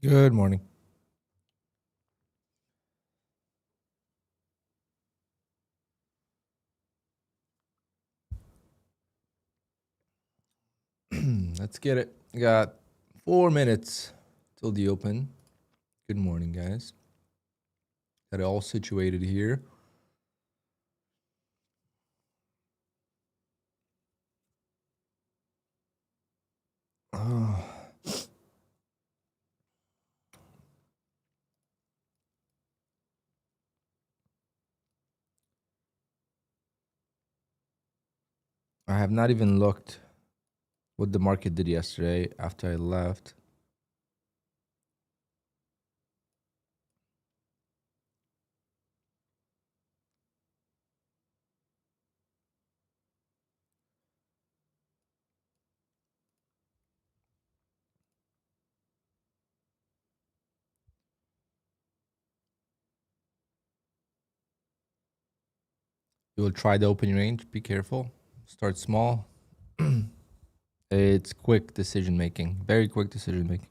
Good morning. Let's get it. We got 4 minutes till the open. Good morning, guys. Got it all situated here. Oh. I have not even looked what the market did yesterday after I left. You will try the open range. Be careful. Start small. It's quick decision making. Very quick decision making.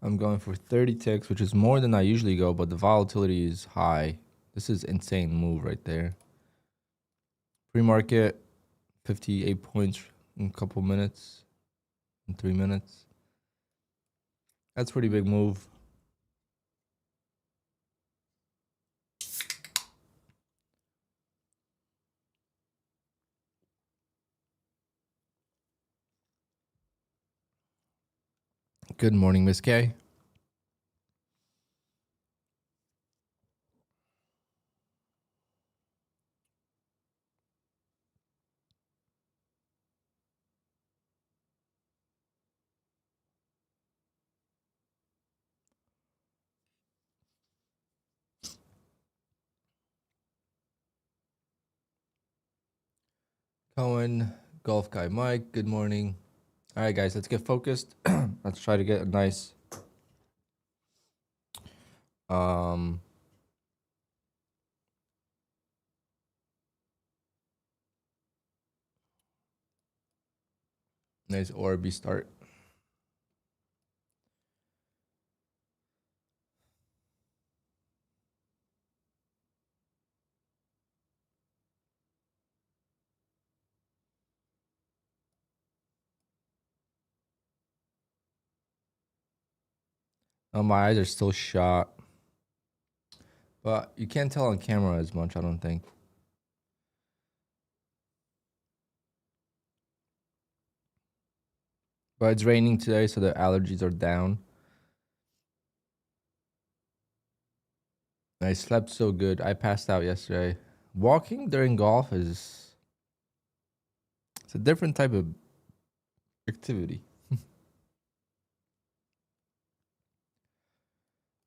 I'm going for 30 ticks, which is more than I usually go, but the volatility is high. This is insane move right there. Pre-market, 58 points in a couple minutes, in 3 minutes. That's a pretty big move. Good morning, Miss K. Cohen, Golf Guy Mike, good morning. All right, guys, let's get focused. Let's try to get a nice nice ORB start. Oh, my eyes are still shot, but you can't tell on camera as much, I don't think. But it's raining today, so the allergies are down. I slept so good. I passed out yesterday. Walking during golf it's a different type of activity.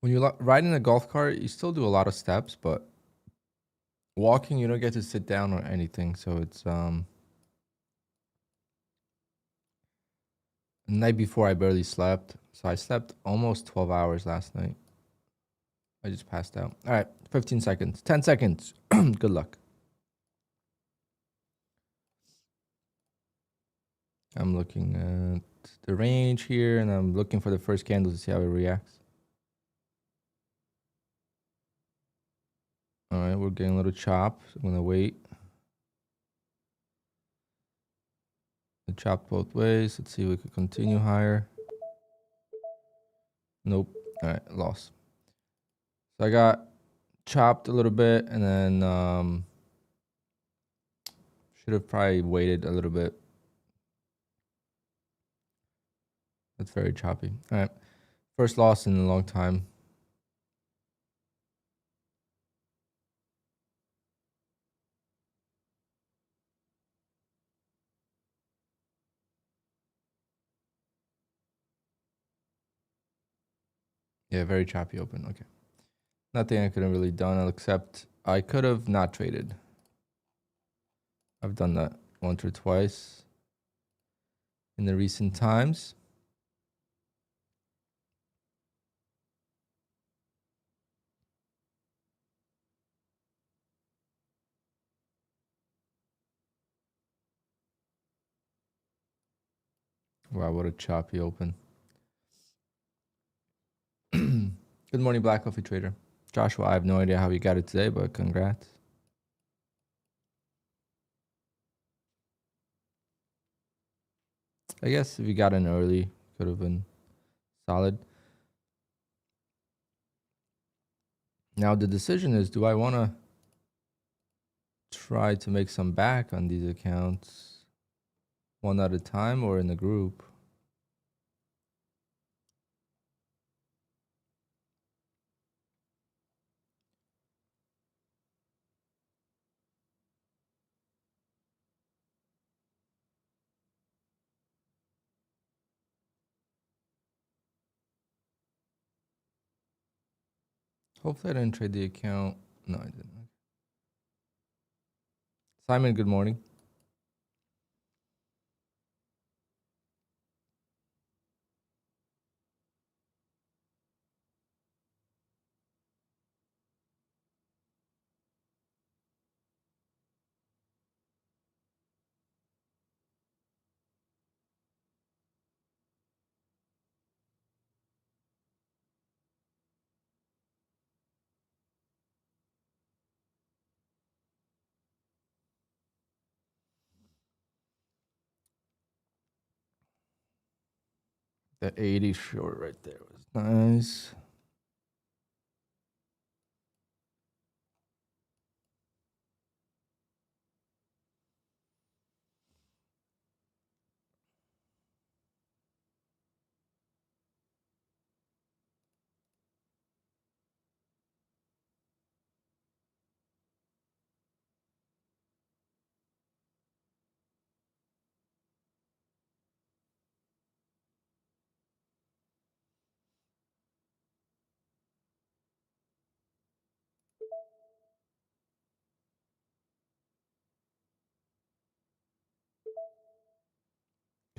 When you ride in a golf cart, you still do a lot of steps, but walking, you don't get to sit down or anything. So it's the night before I barely slept. So I slept almost 12 hours last night. I just passed out. All right, 15 seconds, 10 seconds. Good luck. I'm looking at the range here, and I'm looking for the first candle to see how it reacts. All right, we're getting a little chop. So I'm gonna wait. It chopped both ways. Let's see if we could continue higher. Nope. All right, lost. So I got chopped a little bit, and then should have probably waited a little bit. That's very choppy. All right, first loss in a long time. Yeah, very choppy open. Okay. Nothing I could have really done except I could have not traded. I've done that once or twice in the recent times. Wow, what a choppy open. Good morning, Black Coffee Trader. Joshua, I have no idea how you got it today, but congrats. I guess if you got in early, could have been solid. Now the decision is, do I want to try to make some back on these accounts one at a time or in a group? Hopefully I didn't trade the account. No, I didn't. Simon, good morning. The 80 short right there was nice.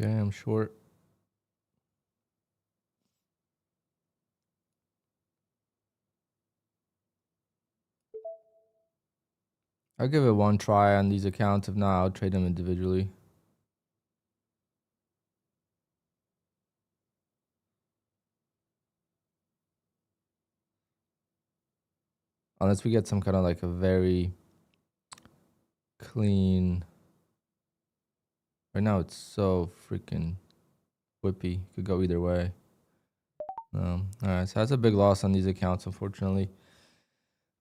Okay, I'm short. I'll give it one try on these accounts. If not, I'll trade them individually. Unless we get some kind of like a very clean. Right now it's so freaking whippy. Could go either way. All right, so that's a big loss on these accounts, unfortunately.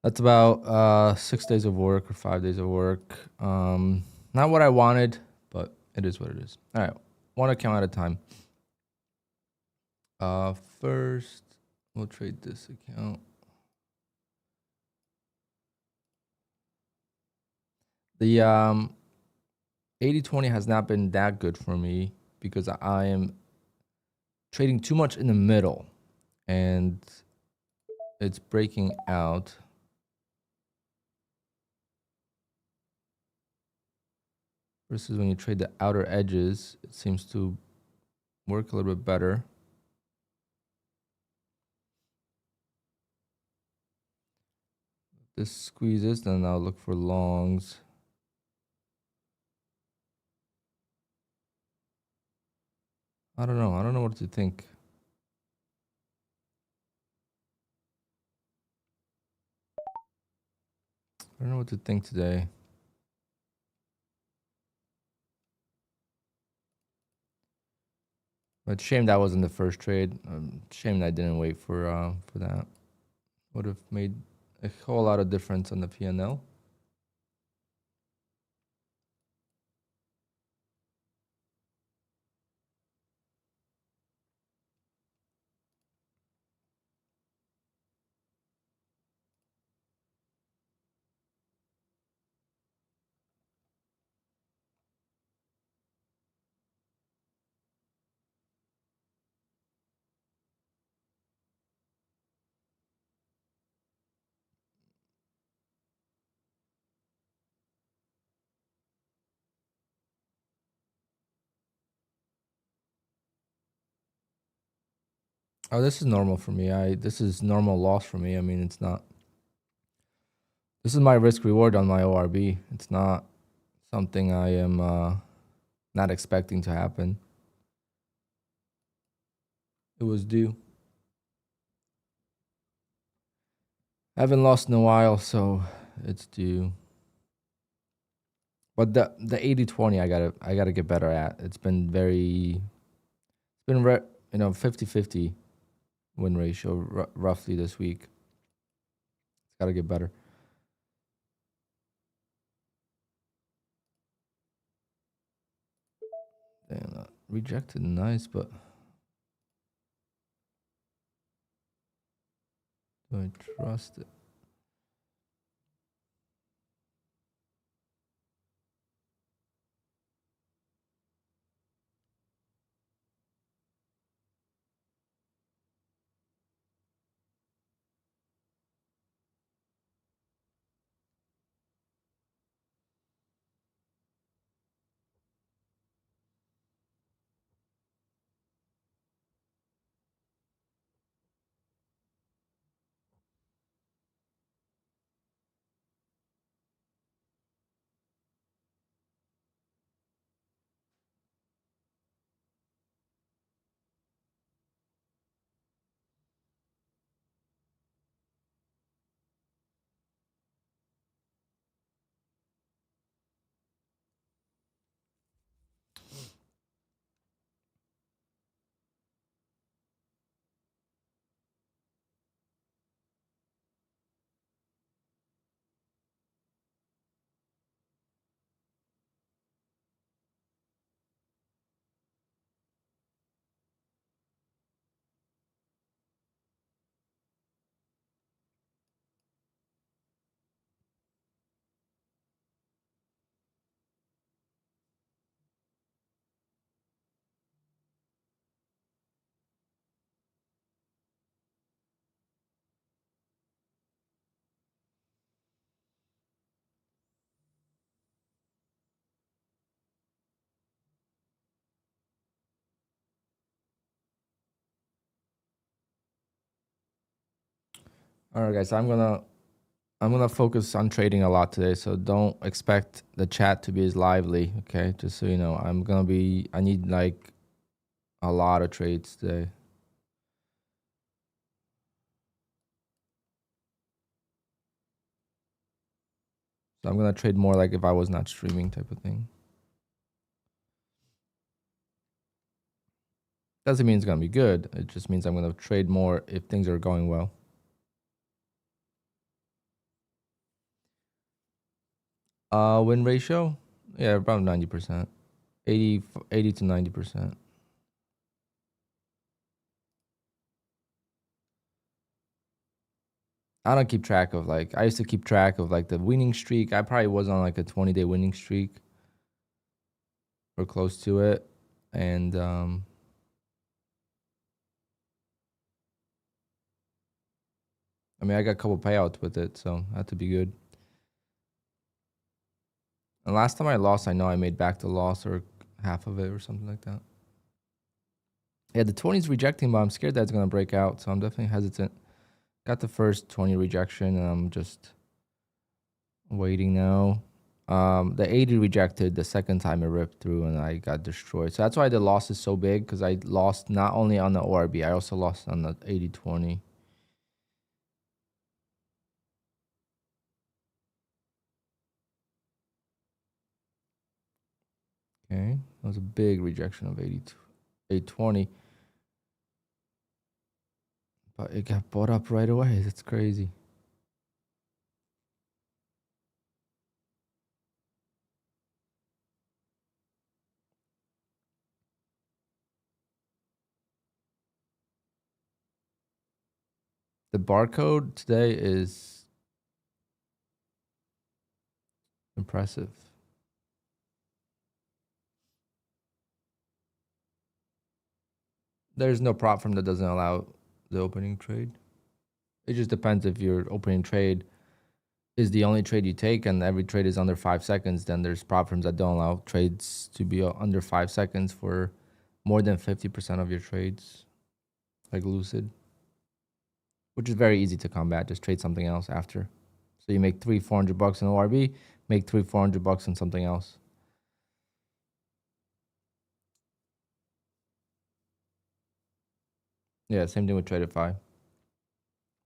That's about 6 days of work or 5 days of work. Not what I wanted, but it is what it is. All right, one account at a time. First, we'll trade this account. The 80-20 has not been that good for me because I am trading too much in the middle and it's breaking out. Versus when you trade the outer edges, it seems to work a little bit better. If this squeezes, then I'll look for longs. I don't know. I don't know what to think. I don't know what to think today. But shame that wasn't the first trade. Shame that I didn't wait for that. Would have made a whole lot of difference on the P&L. Oh, this is normal for me. This is normal loss for me. I mean, it's not. This is my risk reward on my ORB. It's not something I am not expecting to happen. It was due. I haven't lost in a while, so it's due. But the 80-20 I gotta get better at. It's been 50-50 win ratio roughly this week. It's gotta get better. Damn, rejected, nice, but do I trust it? All right, guys. I'm gonna focus on trading a lot today, so don't expect the chat to be as lively. Okay, just so you know, I need like a lot of trades today. So I'm gonna trade more like if I was not streaming type of thing. Doesn't mean it's gonna be good. It just means I'm gonna trade more if things are going well. Win ratio? Yeah, about 90%. 80 to 90%. I don't keep track of like I used to keep track of like the winning streak. I probably was on like a 20-day winning streak or close to it. And I mean I got a couple payouts with it, so that had to be good. And last time I lost, I know I made back the loss or half of it or something like that. Yeah, the 20's rejecting, but I'm scared that it's gonna break out, so I'm definitely hesitant. Got the first 20 rejection, and I'm just waiting now. The 80 rejected the second time it ripped through, and I got destroyed. So that's why the loss is so big, because I lost not only on the ORB, I also lost on the 80-20. Okay, that was a big rejection of 820, but it got bought up right away. That's crazy. The barcode today is impressive. There's no prop firm that doesn't allow the opening trade. It just depends if your opening trade is the only trade you take and every trade is under 5 seconds, then there's prop firms that don't allow trades to be under 5 seconds for more than 50% of your trades, like LUCID, which is very easy to combat. Just trade something else after. So you make $300-400 in ORB, make $300-400 in something else. Yeah, same thing with TRADEIFY.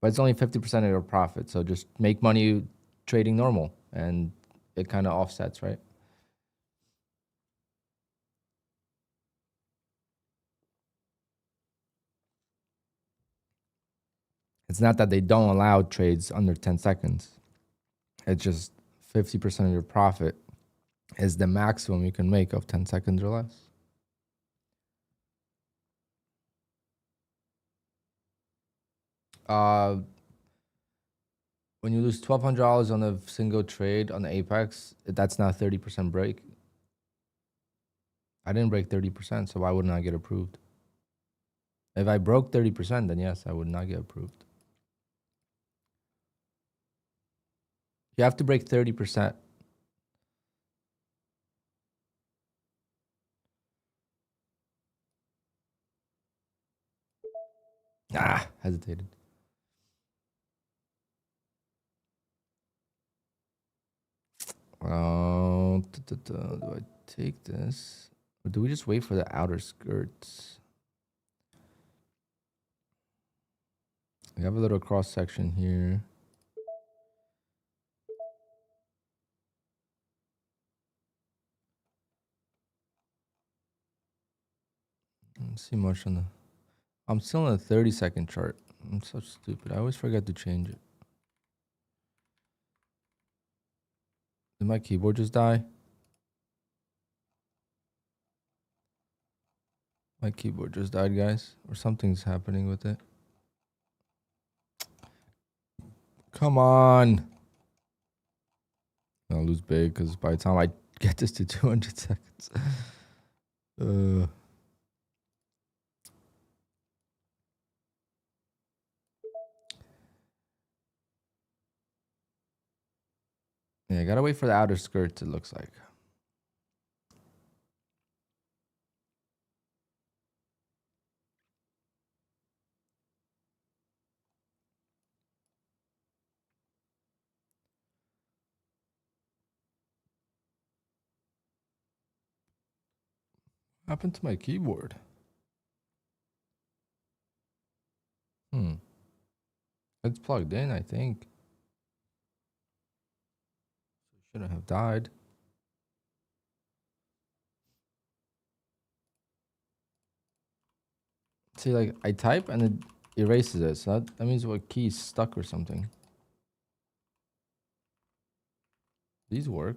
But it's only 50% of your profit. So just make money trading normal and it kind of offsets, right? It's not that they don't allow trades under 10 seconds. It's just 50% of your profit is the maximum you can make of 10 seconds or less. When you lose $1,200 on a single trade on the Apex, that's not 30% break. I didn't break 30%, so why wouldn't I get approved? If I broke 30%, then yes, I would not get approved. You have to break 30%. Hesitated. Do I take this? Or do we just wait for the outer skirts? We have a little cross section here. I don't see much on the... I'm still on a 30-second chart. I'm so stupid. I always forget to change it. Did my keyboard just die? My keyboard just died, guys. Or something's happening with it. Come on. I'll lose big because by the time I get this to 200 seconds. Yeah, I gotta wait for the outer skirt, it looks like. What happened to my keyboard? It's plugged in, I think. Shouldn't have died. See, like, I type and it erases it. So that means what key is stuck or something. These work.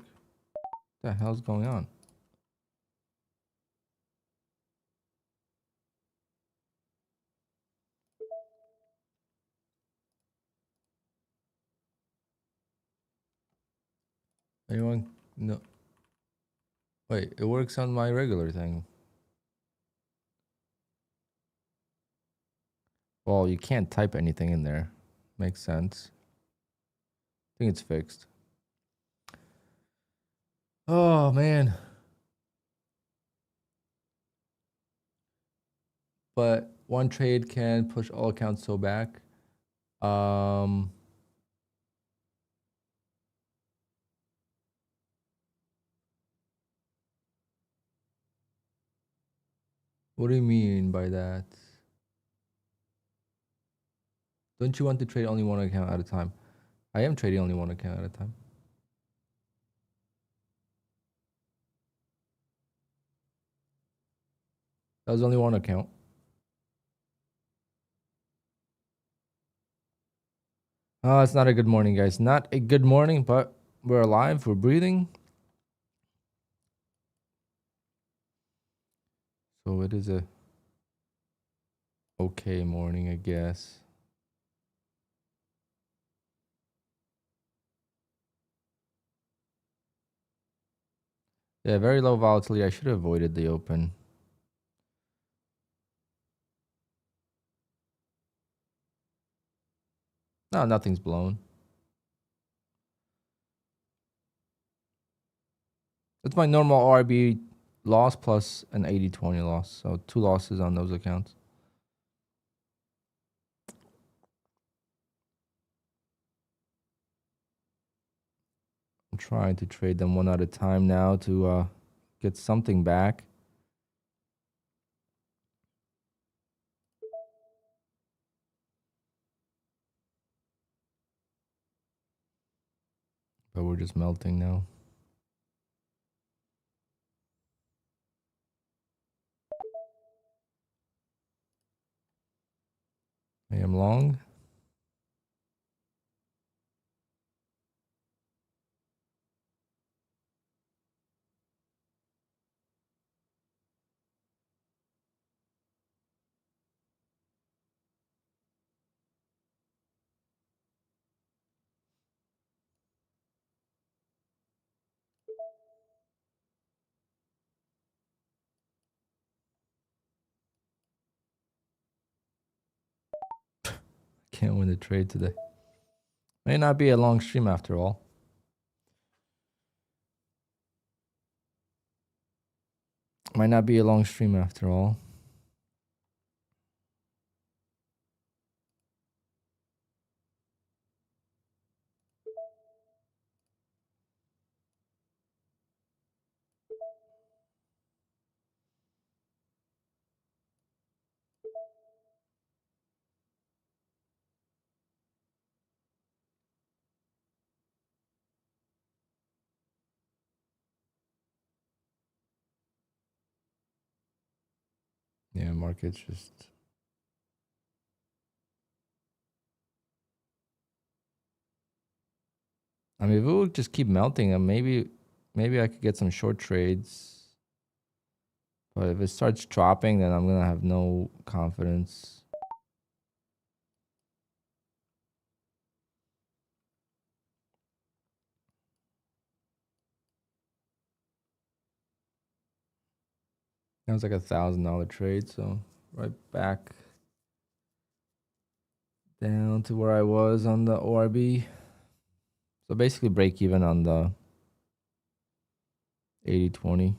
What the hell's going on? Anyone? No. Wait, it works on my regular thing. Well, you can't type anything in there. Makes sense. I think it's fixed. Oh, man. But one trade can push all accounts so back. What do you mean by that? Don't you want to trade only one account at a time? I am trading only one account at a time. That was only one account. Oh, it's not a good morning, guys. Not a good morning, but we're alive. We're breathing. So it is a okay morning, I guess. Yeah, very low volatility. I should have avoided the open. No, nothing's blown. It's my normal RB loss plus an 80-20 loss. So 2 losses on those accounts. I'm trying to trade them one at a time now to get something back. we're just melting now. I am long. Can't win the trade today. May not be a long stream after all. Might not be a long stream after all. Yeah, market's just... I mean, if it would just keep melting, maybe I could get some short trades. But if it starts dropping, then I'm going to have no confidence. That was like $1,000 trade, so right back down to where I was on the ORB. So basically break even on the 80-20.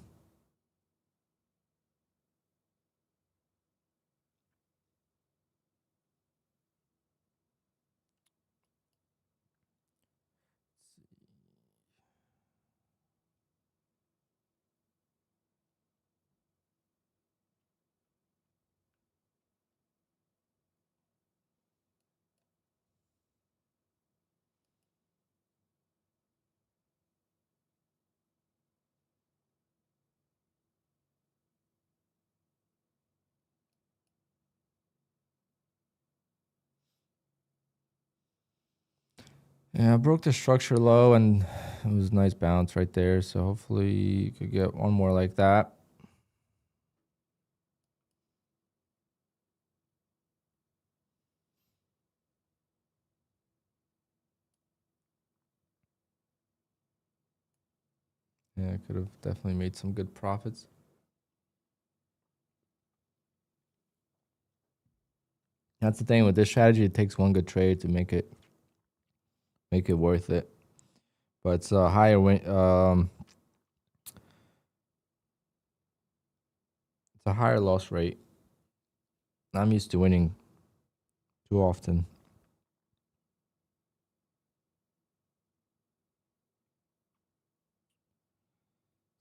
Yeah, I broke the structure low and it was a nice bounce right there. So hopefully you could get one more like that. Yeah, I could have definitely made some good profits. That's the thing with this strategy. It takes one good trade to make it worth it. But it's a higher win. It's a higher loss rate. I'm used to winning too often.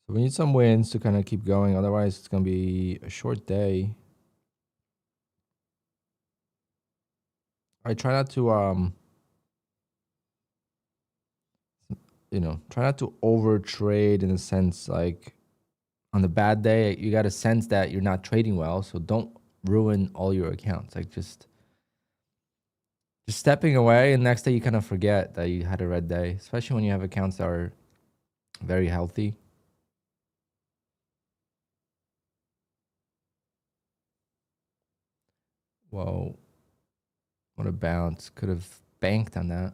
So we need some wins to kind of keep going. Otherwise, it's going to be a short day. I try not to, try not to over trade in a sense. Like on the bad day, you got to sense that you're not trading well. So don't ruin all your accounts. Like just stepping away, and next day you kind of forget that you had a red day, especially when you have accounts that are very healthy. Whoa, what a bounce. Could have banked on that.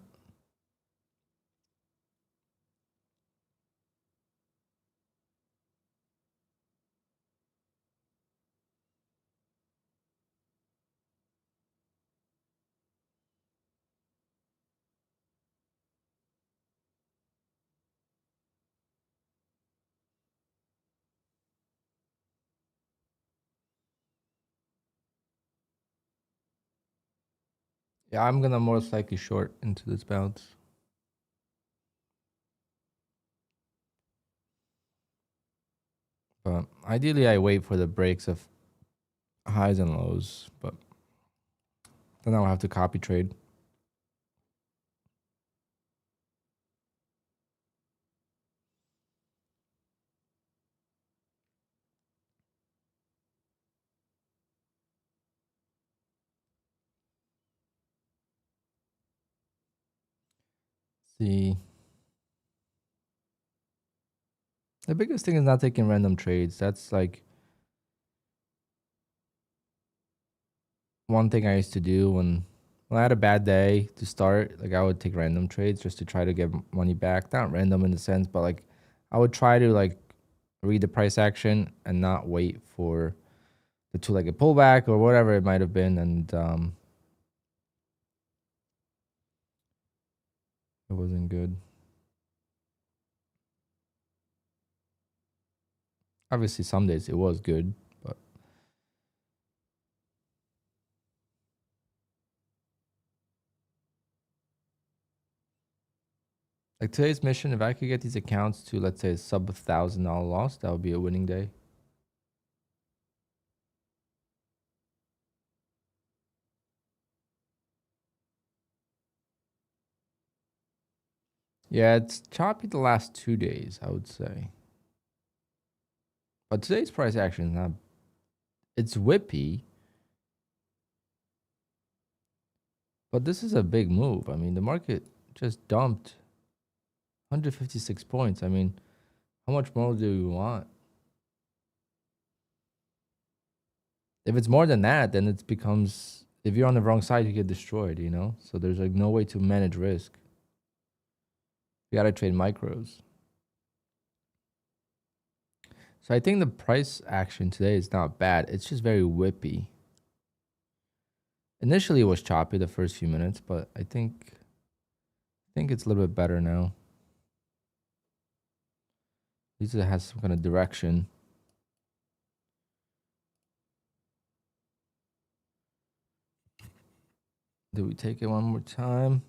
Yeah, I'm gonna most likely short into this bounce. But ideally I wait for the breaks of highs and lows, but then I'll have to copy trade. see. The biggest thing is not taking random trades. That's like one thing I used to do when I had a bad day to start. Like I would take random trades just to try to get money back. Not random in the sense, but like I would try to like read the price action and not wait for the two-legged pullback or whatever it might have been. And it wasn't good. Obviously, some days it was good, but like today's mission, if I could get these accounts to, let's say, a sub $1,000 loss, that would be a winning day. Yeah, it's choppy the last 2 days, I would say. But today's price action is not, it's whippy. But this is a big move. I mean, the market just dumped 156 points. I mean, how much more do you want? If it's more than that, then it becomes, if you're on the wrong side, you get destroyed, you know? So there's like no way to manage risk. You gotta trade micros. So I think the price action today is not bad. It's just very whippy. Initially it was choppy the first few minutes, but I think it's a little bit better now. At least it has some kind of direction. Do we take it one more time?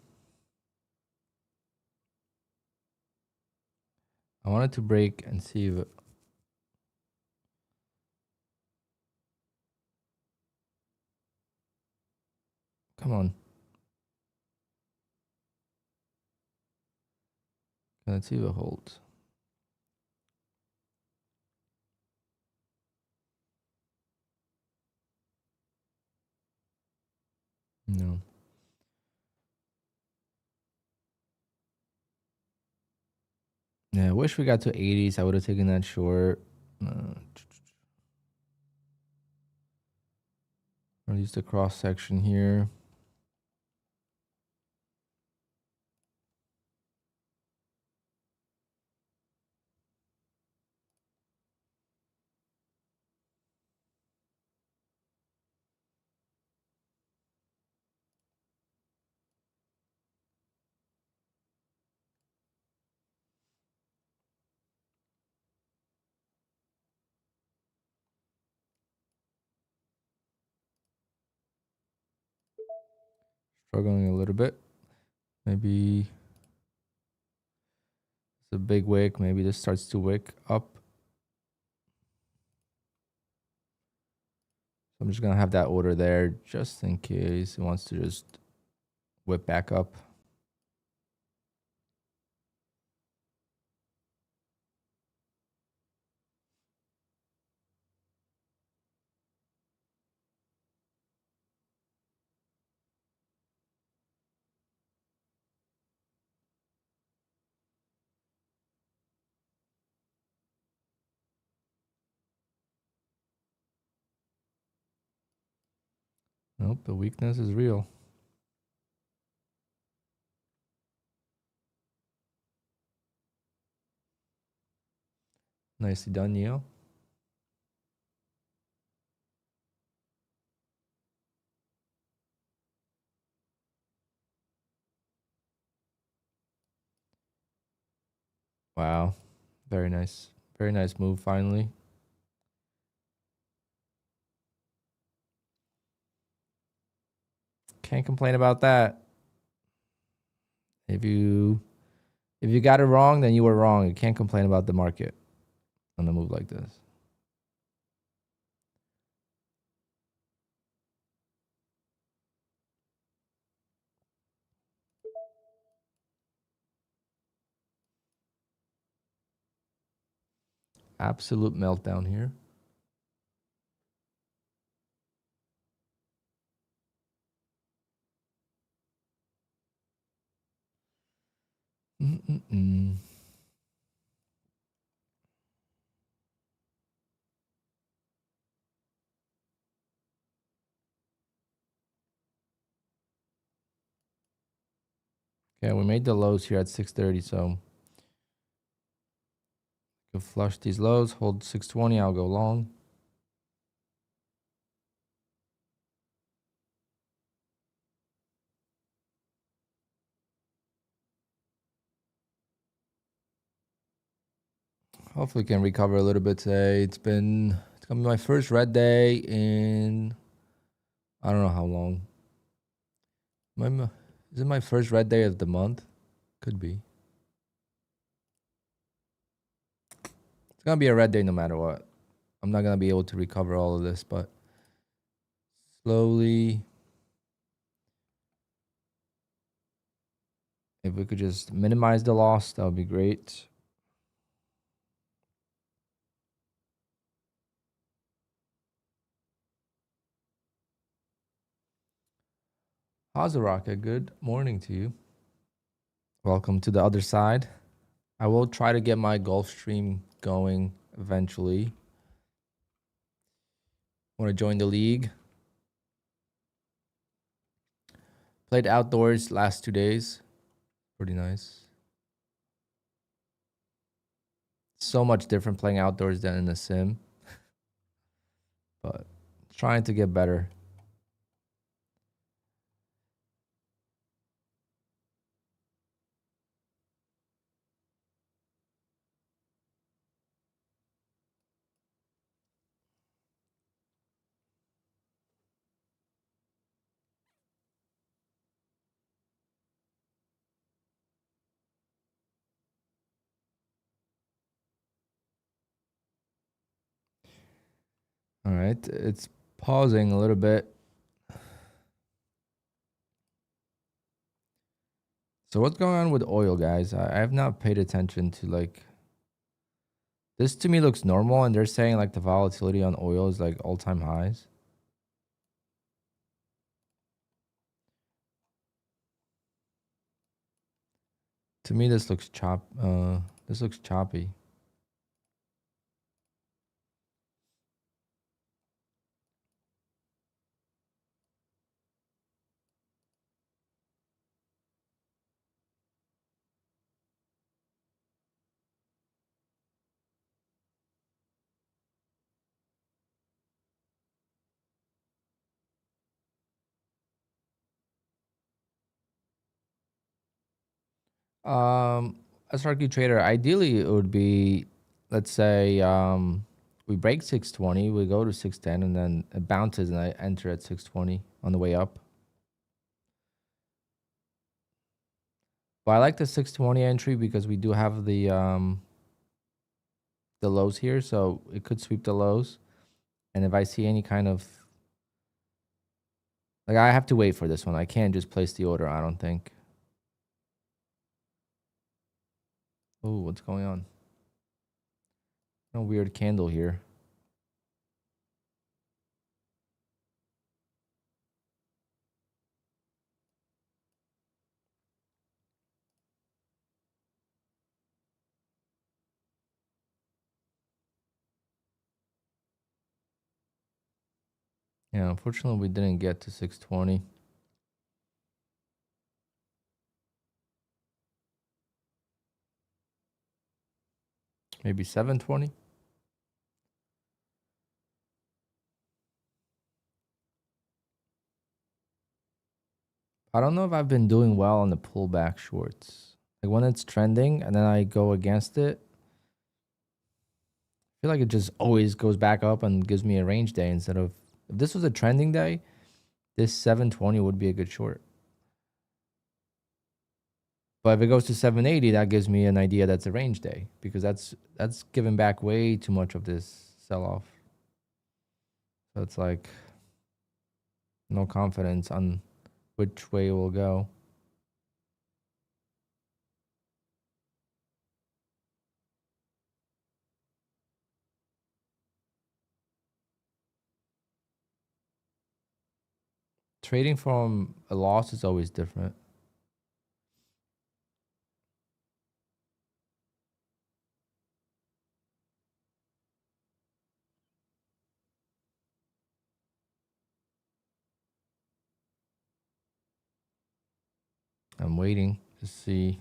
I wanted to break and see if come on. Let's see if it holds. No. Yeah, I wish we got to 80s. I would have taken that short. I'll use the cross section here. Struggling a little bit. Maybe it's a big wick. Maybe this starts to wick up. So I'm just going to have that order there just in case it wants to just whip back up. Nope, the weakness is real. Nicely done, Neo. Wow. Very nice. Very nice move finally. Can't complain about that. If you got it wrong, then you were wrong. You can't complain about the market on a move like this. Absolute meltdown here. Okay, we made the lows here at 630, so you flush these lows, hold 620, I'll go long. Hopefully we can recover a little bit today. It's gonna be my first red day in I don't know how long. Is it my first red day of the month? Could be. It's gonna be a red day no matter what. I'm not gonna be able to recover all of this, but slowly. If we could just minimize the loss, that would be great. Hazaraka, good morning to you. Welcome to the other side. I will try to get my golf stream going eventually. Want to join the league? Played outdoors last 2 days. Pretty nice. So much different playing outdoors than in a sim. But trying to get better. All right, it's pausing a little bit. So what's going on with oil, guys? I have not paid attention to like this. To me looks normal, and they're saying like the volatility on oil is like all-time highs. To me, this looks this looks choppy. SRQ trader, ideally it would be, let's say, we break 620, we go to 610, and then it bounces, and I enter at 620 on the way up. But I like the 620 entry because we do have the lows here, so it could sweep the lows. And if I see any kind of like, I have to wait for this one. I can't just place the order, I don't think. Oh, what's going on? No weird candle here. Yeah, unfortunately, we didn't get to 620. Maybe 720. I don't know if I've been doing well on the pullback shorts. Like when it's trending and then I go against it, I feel like it just always goes back up and gives me a range day instead of, if this was a trending day, this 720 would be a good short. But if it goes to 780, that gives me an idea that's a range day because that's giving back way too much of this sell-off. So it's like no confidence on which way it will go. Trading from a loss is always different. I'm waiting to see.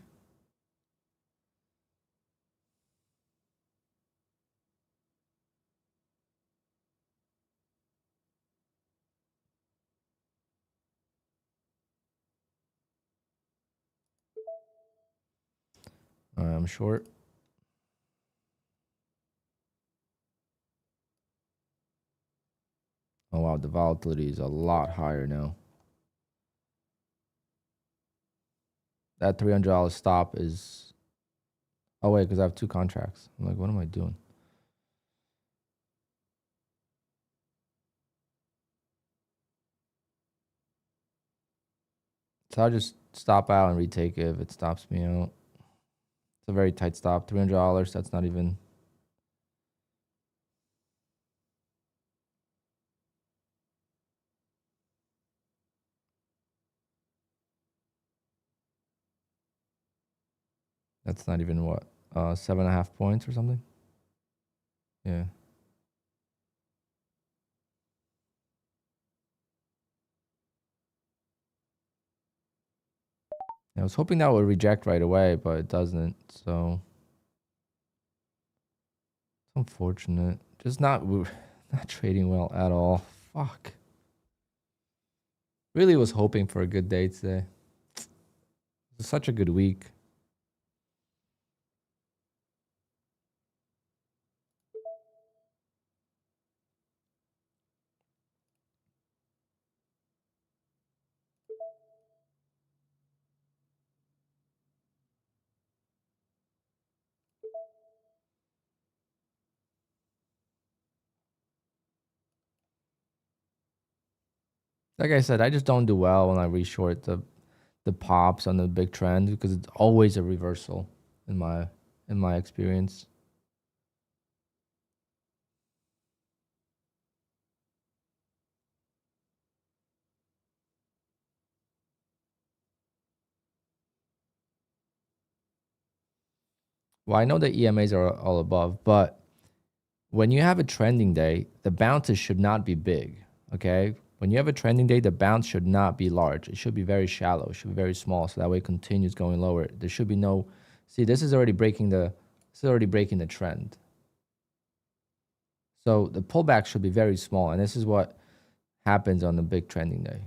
I'm short. Oh wow, the volatility is a lot higher now. That $300 stop is. Oh wait, because I have 2 contracts. I'm like, what am I doing? So I'll just stop out and retake it if it stops me out. It's a very tight stop. $300. That's not even. That's not even what, 7.5 points or something. Yeah. I was hoping that would reject right away, but it doesn't. So it's unfortunate. Just not trading well at all. Fuck. Really was hoping for a good day today. It's such a good week. Like I said, I just don't do well when I reshort the pops on the big trend because it's always a reversal in my experience. Well, I know the EMAs are all above, but when you have a trending day, the bounces should not be big. Okay. When you have a trending day, the bounce should not be large. It should be very shallow. It should be very small. So that way it continues going lower. There should be no, see, this is already breaking the trend. So the pullback should be very small. And this is what happens on the big trending day.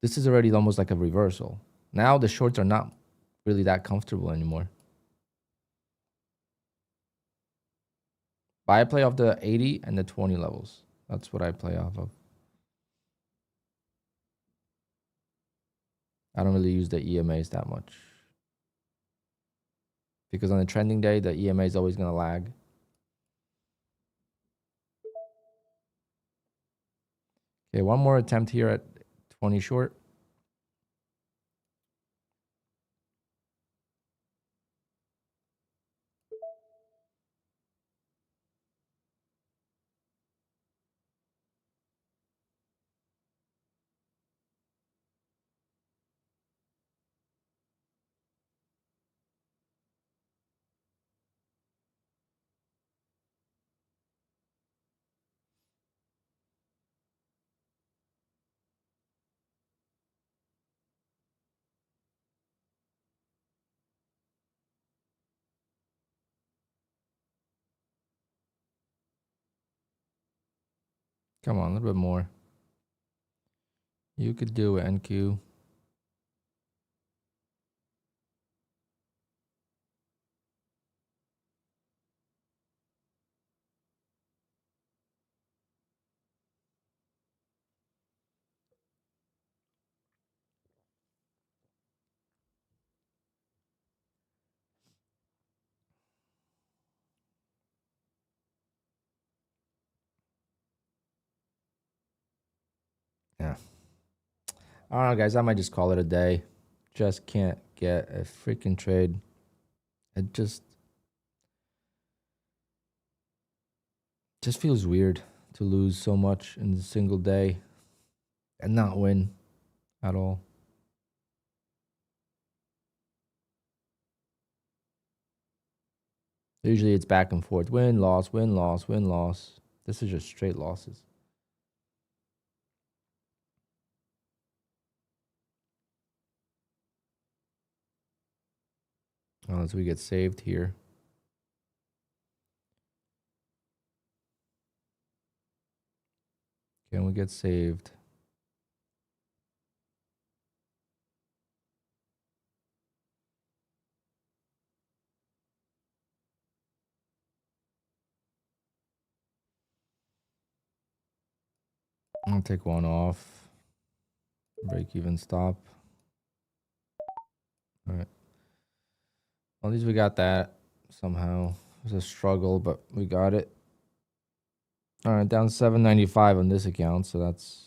This is already almost like a reversal. Now the shorts are not really that comfortable anymore. But I play off the 80 and the 20 levels. That's what I play off of. I don't really use the EMAs that much. Because on the trending day, the EMA is always going to lag. Okay, one more attempt here at 20 short. Come on, a little bit more. You could do it, NQ. Yeah. I don't know, guys. I might just call it a day. Just can't get a freaking trade. It just feels weird to lose so much in a single day and not win at all. Usually it's back and forth. Win, loss, win, loss, win, loss. This is just straight losses. Unless we get saved here. Can we get saved? I'll take one off. Break even stop. All right. At least we got that somehow. It was a struggle, but we got it. All right, down 795 on this account, so that's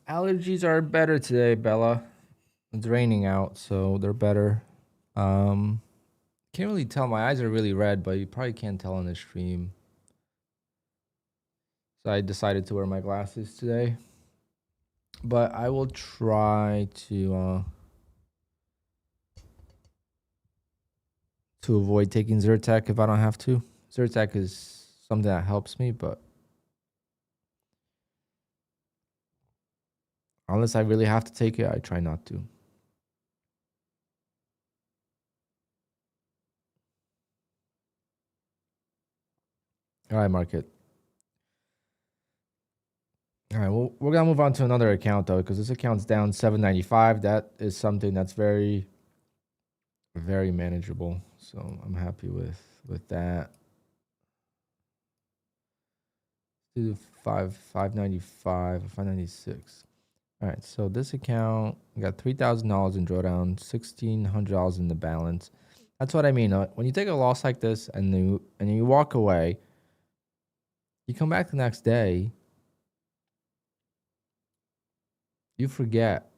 allergies are better today, Bella. It's raining out, so they're better. Can't really tell. My eyes are really red, but you probably can't tell on the stream. So I decided to wear my glasses today. But I will try to avoid taking Zyrtec if I don't have to. Zyrtec is something that helps me, but unless I really have to take it, I try not to. All right, market. All right, well, we're gonna move on to another account though, because this account's down 795. That is something that's very, very manageable. So I'm happy with that. Do 595, 596. All right, so this account, we got $3,000 in drawdown, $1,600 in the balance. That's what I mean. When you take a loss like this and you walk away, you come back the next day, you forget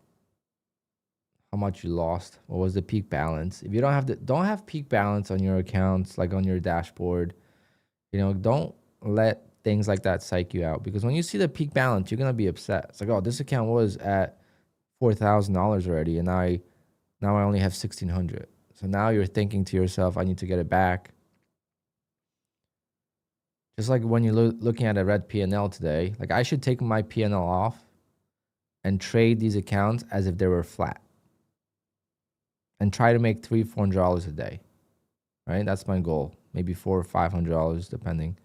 how much you lost. What was the peak balance? If you don't have peak balance on your accounts, like on your dashboard, don't let things like that psych you out, because when you see the peak balance, you're gonna be upset. It's like, oh, this account was at $4,000 already, and now I only have 1,600. So now you're thinking to yourself, I need to get it back. Just like when you're looking at a red P&L today, like I should take my P&L off and trade these accounts as if they were flat, and try to make $300-$400 a day, right? That's my goal. Maybe $400 or $500 depending,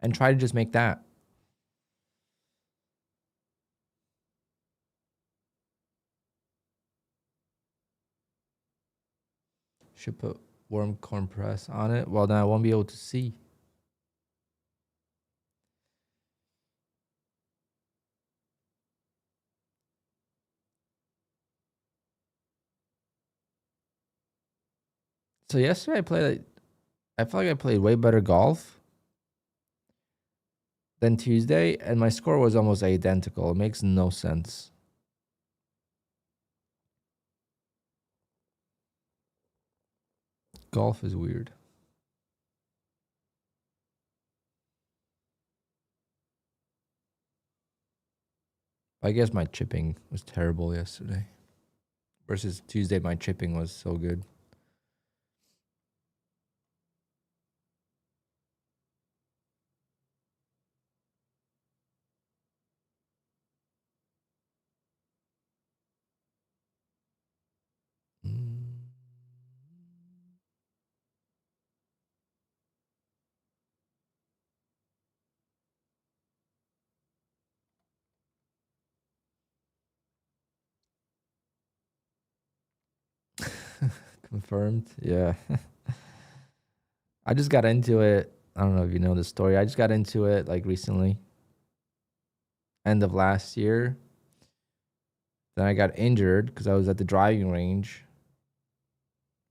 and try to just make that. Should put warm corn press on it. Well, then I won't be able to see. So yesterday I felt like I played way better golf than Tuesday, and my score was almost identical. It makes no sense. Golf is weird. I guess my chipping was terrible yesterday. Versus Tuesday, my chipping was so good. Confirmed. Yeah. I just got into it. I don't know if you know the story. I just got into it like recently, end of last year. Then I got injured because I was at the driving range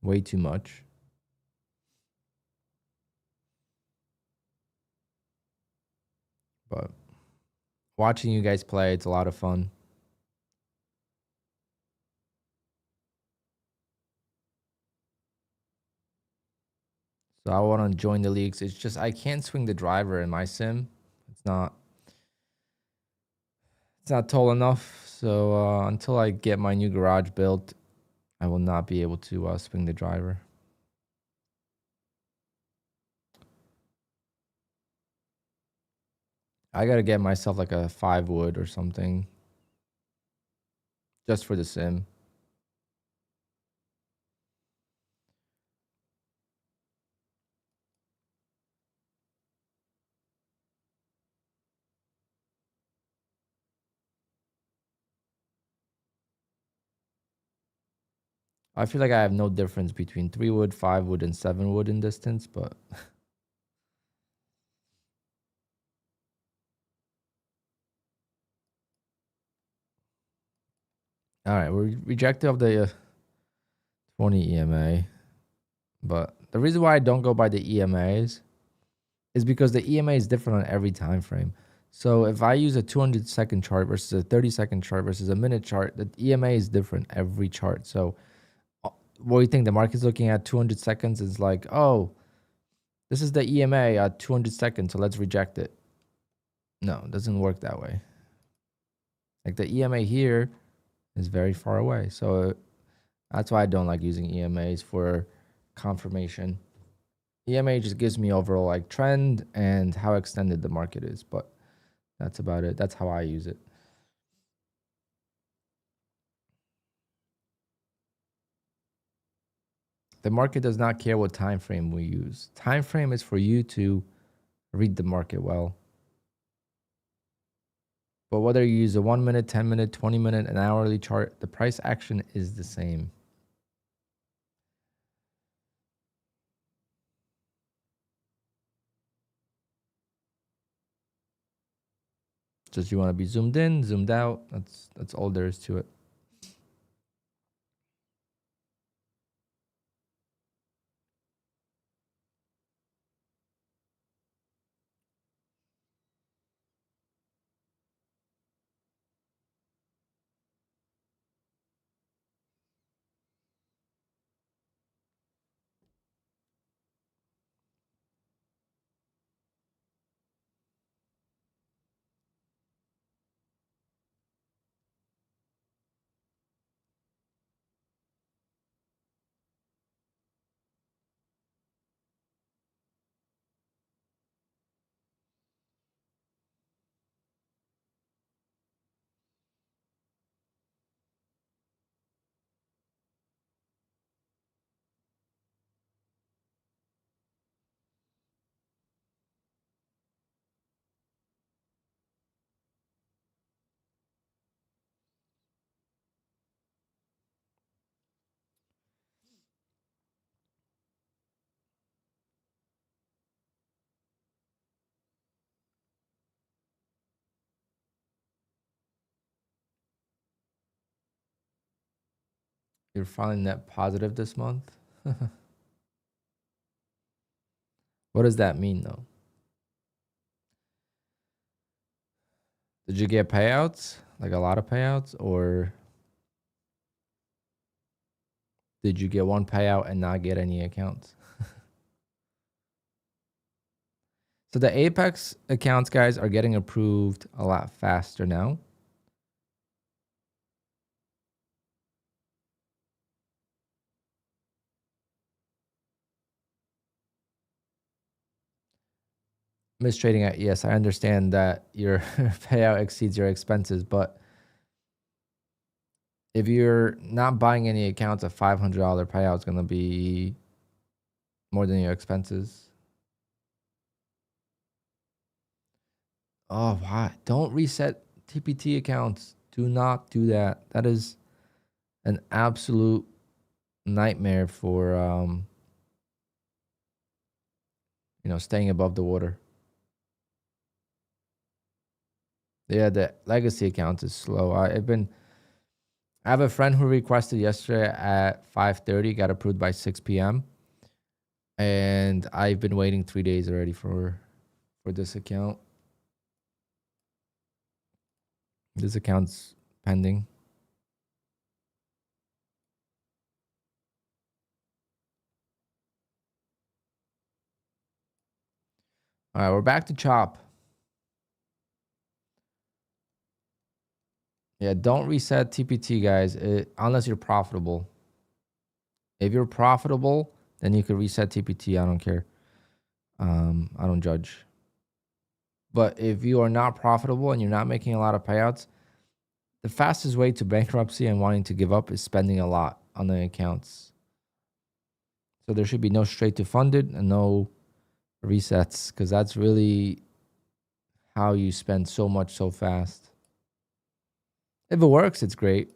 way too much. But watching you guys play, it's a lot of fun. So I want to join the leagues. It's just I can't swing the driver in my sim. It's not tall enough. So until I get my new garage built, I will not be able to swing the driver. I gotta get myself like a 5 wood or something, just for the sim. I feel like I have no difference between 3 wood, 5 wood, and 7 wood in distance, but all right, we're rejected of the 20 EMA. But the reason why I don't go by the EMAs is because the EMA is different on every time frame. So if I use a 200-second chart versus a 30-second chart versus a minute chart, the EMA is different every chart. So what do you think? The market's looking at 200 seconds is like, oh, this is the EMA at 200 seconds, so let's reject it. No, it doesn't work that way. Like the EMA here is very far away. So that's why I don't like using EMAs for confirmation. EMA just gives me overall like trend and how extended the market is, but that's about it. That's how I use it. The market does not care what time frame we use. Time frame is for you to read the market well. But whether you use a 1 minute, 10 minute, 20 minute, an hourly chart, the price action is the same. Just you want to be zoomed in, zoomed out. That's all there is to it. You're finally net positive this month. What does that mean though? Did you get payouts? Like a lot of payouts? Or did you get one payout and not get any accounts? So the Apex accounts, guys, are getting approved a lot faster now. Mistrading at, yes, I understand that your payout exceeds your expenses, but if you're not buying any accounts, a $500 payout is going to be more than your expenses. Oh, why? Don't reset TPT accounts. Do not do that. That is an absolute nightmare for staying above the water. Yeah, the legacy account is slow. I have a friend who requested yesterday at 5:30, got approved by 6 p.m. And I've been waiting 3 days already for this account. This account's pending. All right, we're back to chop. Yeah, don't reset TPT, guys, unless you're profitable. If you're profitable, then you can reset TPT. I don't care. I don't judge. But if you are not profitable and you're not making a lot of payouts, the fastest way to bankruptcy and wanting to give up is spending a lot on the accounts. So there should be no straight to funded and no resets, because that's really how you spend so much so fast. If it works, it's great.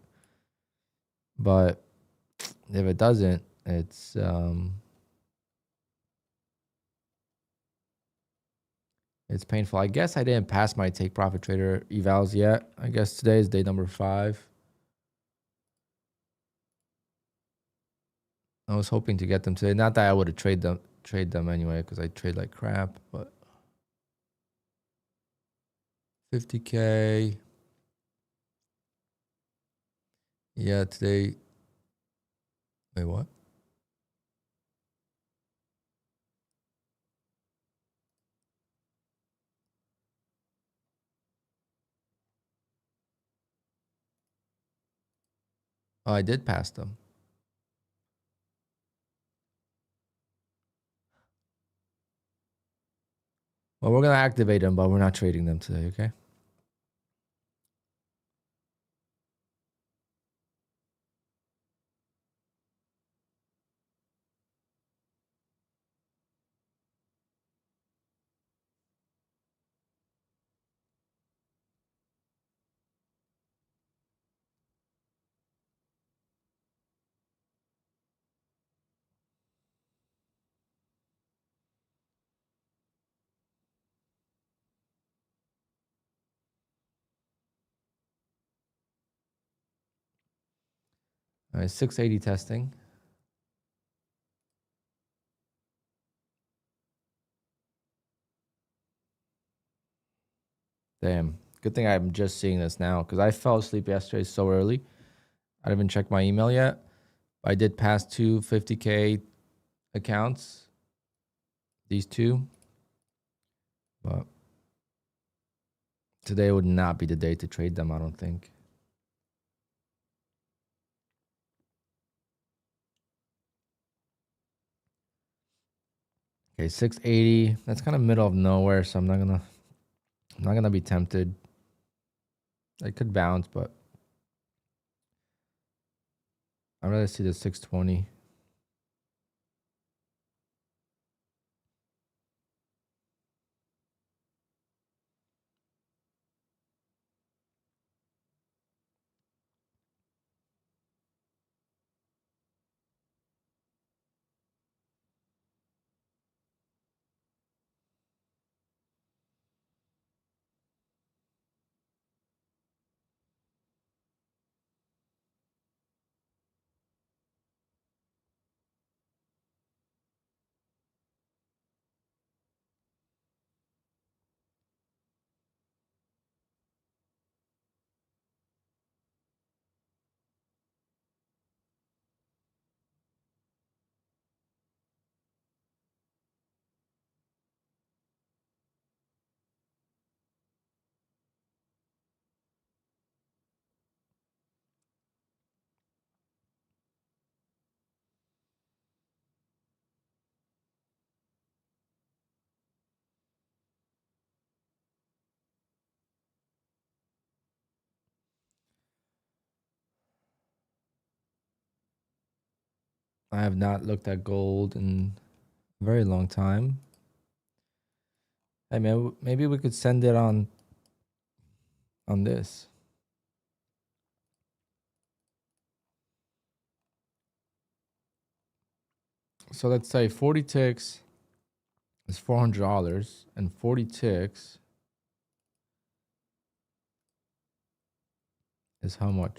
But if it doesn't, it's painful. I guess I didn't pass my take profit trader evals yet. I guess today is day number 5. I was hoping to get them today. Not that I would have trade them anyway, because I trade like crap, but 50K. Yeah, today. Wait, what? Oh, I did pass them. Well, we're going to activate them, but we're not trading them today, okay? All right, 680 testing. Damn. Good thing I'm just seeing this now, because I fell asleep yesterday so early. I didn't even check my email yet. I did pass 2 50K accounts. These 2. But today would not be the day to trade them, I don't think. Okay, 680. That's kind of middle of nowhere, so I'm not gonna be tempted. It could bounce, but I'd rather see the 620. I have not looked at gold in a very long time. Hey man, maybe we could send it on this. So let's say 40 ticks is $400, and 40 ticks is how much?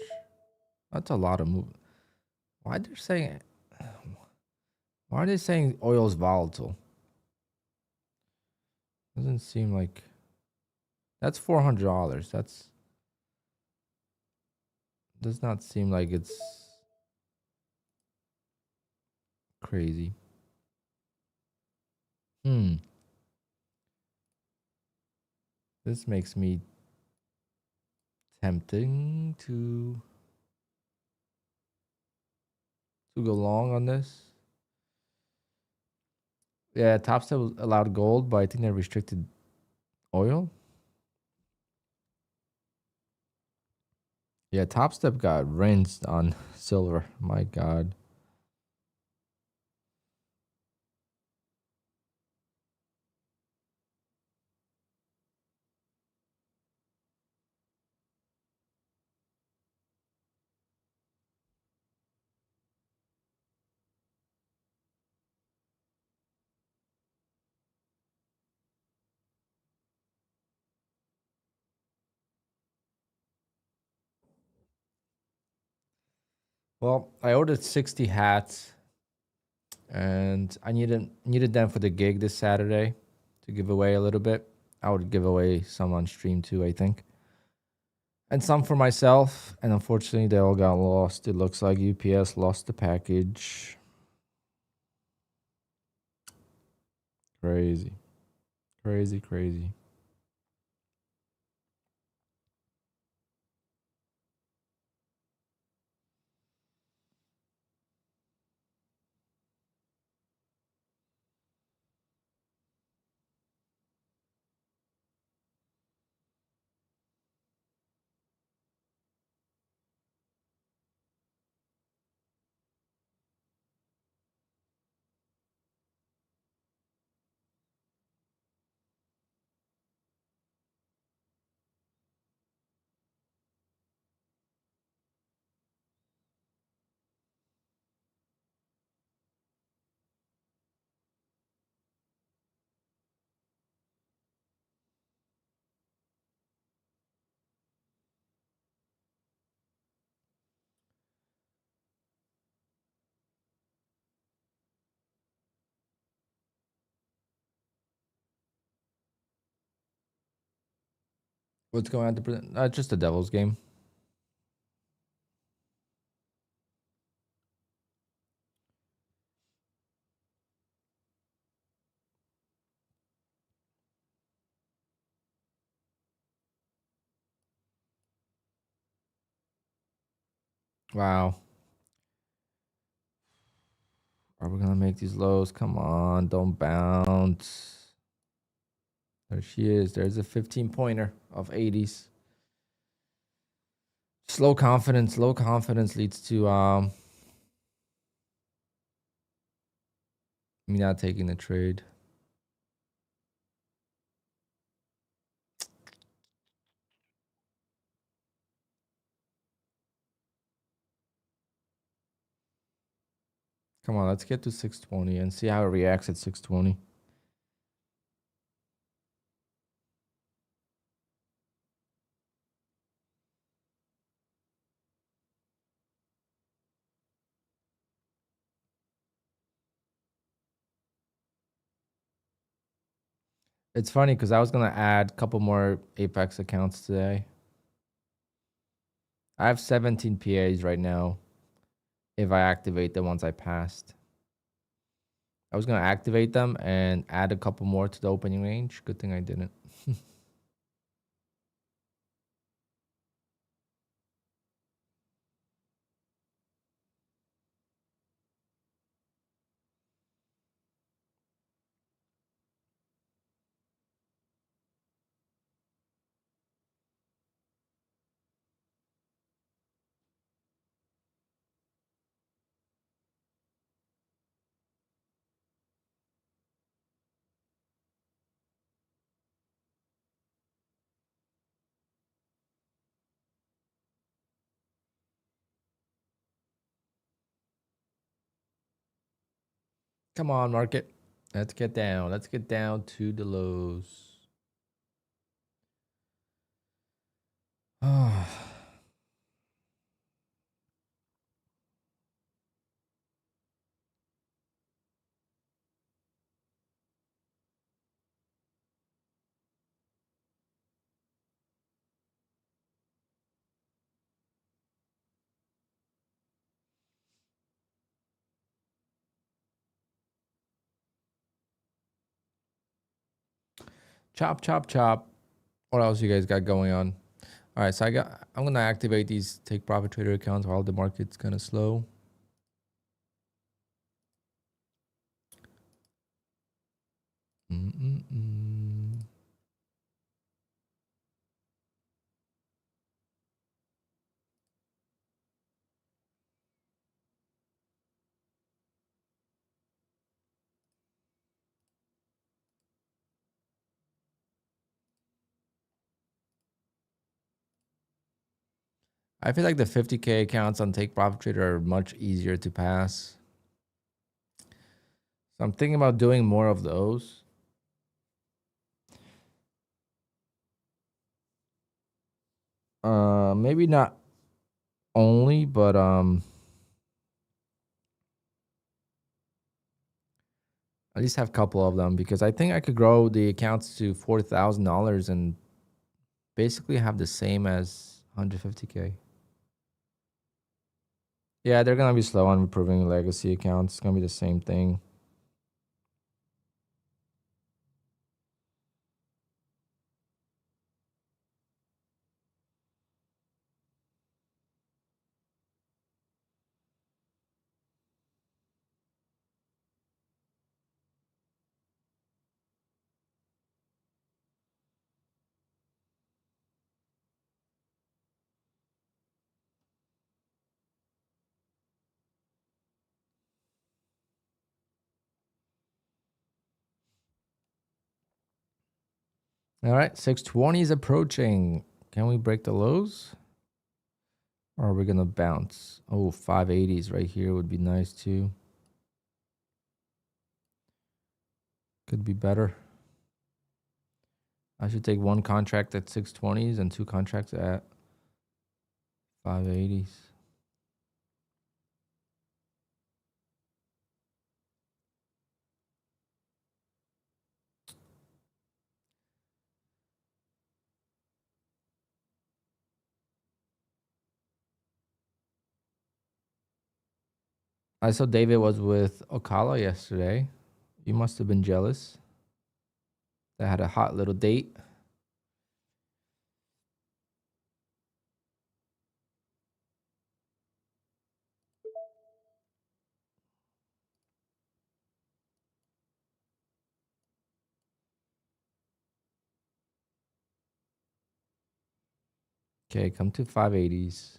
That's a lot of move. Why are they saying? Why are they saying oil is volatile? Doesn't seem like. That's $400. That's does not seem like it's crazy. This makes me tempting to go long on this. Yeah, Topstep allowed gold, but I think they restricted oil. Yeah, Topstep got rinsed on silver. My God. Well, I ordered 60 hats, and I needed them for the gig this Saturday to give away a little bit. I would give away some on stream too, I think. And some for myself, and unfortunately they all got lost. It looks like UPS lost the package. Crazy. Crazy, crazy. What's going on to present? Just a devil's game. Wow. Are we gonna make these lows? Come on, don't bounce. There she is. There's a 15-pointer of 80s. Slow confidence. Low confidence leads to me not taking the trade. Come on, let's get to 620 and see how it reacts at 620. It's funny because I was gonna add a couple more Apex accounts today. I have 17 PAs right now. If I activate the ones I passed, I was gonna activate them and add a couple more to the opening range. Good thing I didn't. Come on, market. Let's get down. Let's get down to the lows. I chop, chop, chop. What else you guys got going on? All right, so I'm gonna activate these take profit trader accounts while the market's kind of slow. I feel like the 50K accounts on take profit trader are much easier to pass. So I'm thinking about doing more of those. Maybe not only, but at least have a couple of them, because I think I could grow the accounts to $4,000 and basically have the same as 150K. Yeah, they're gonna be slow on improving legacy accounts. It's gonna be the same thing. All right, 620 is approaching. Can we break the lows? Or are we gonna bounce? Oh, 580s right here would be nice too. Could be better. I should take one contract at 620s and two contracts at 580s. I saw David was with Ocala yesterday. You must have been jealous. They had a hot little date. Okay, come to 580s.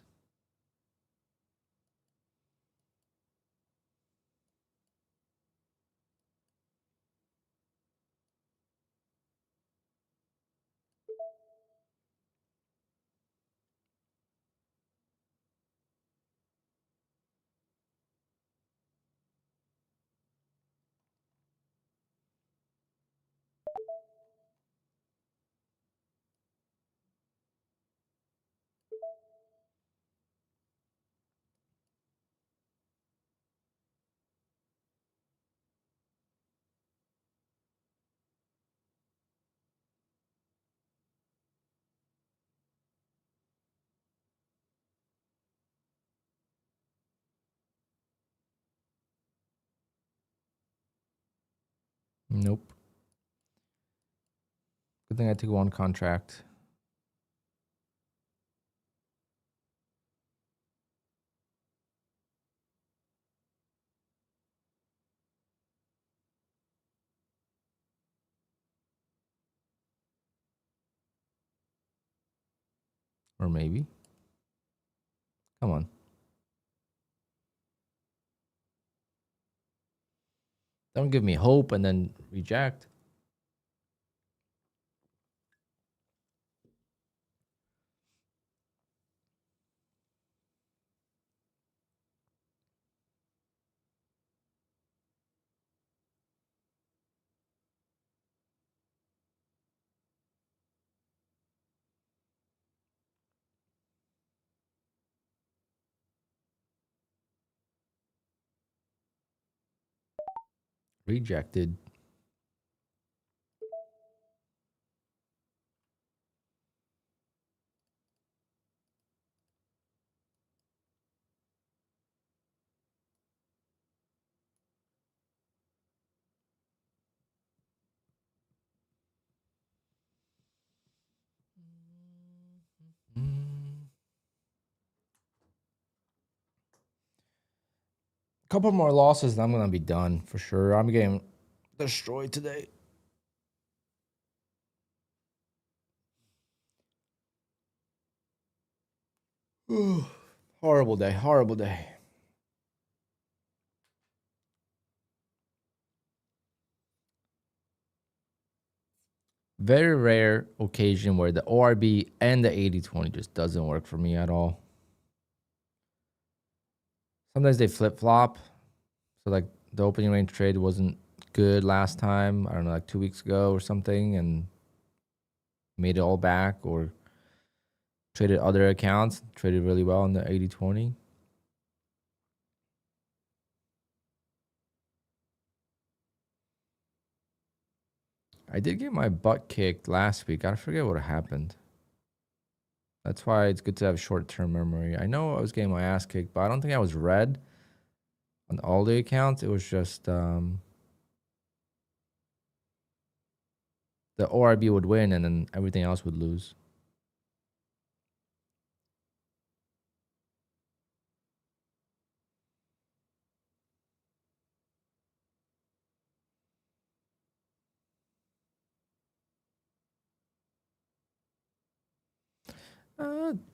Nope. Good thing I took one contract. Or maybe. Come on. Don't give me hope and then reject. Rejected. Couple more losses and I'm gonna be done for sure. I'm getting destroyed today. Horrible day. Horrible day. Very rare occasion where the ORB and the 80-20 just doesn't work for me at all. Sometimes they flip-flop. So like the opening range trade wasn't good last time. I don't know, like 2 weeks ago or something, and made it all back, or traded other accounts, traded really well in the 80-20. I did get my butt kicked last week. I forget what happened. That's why it's good to have short-term memory. I know I was getting my ass kicked, but I don't think I was red on all the accounts. It was just the ORB would win and then everything else would lose.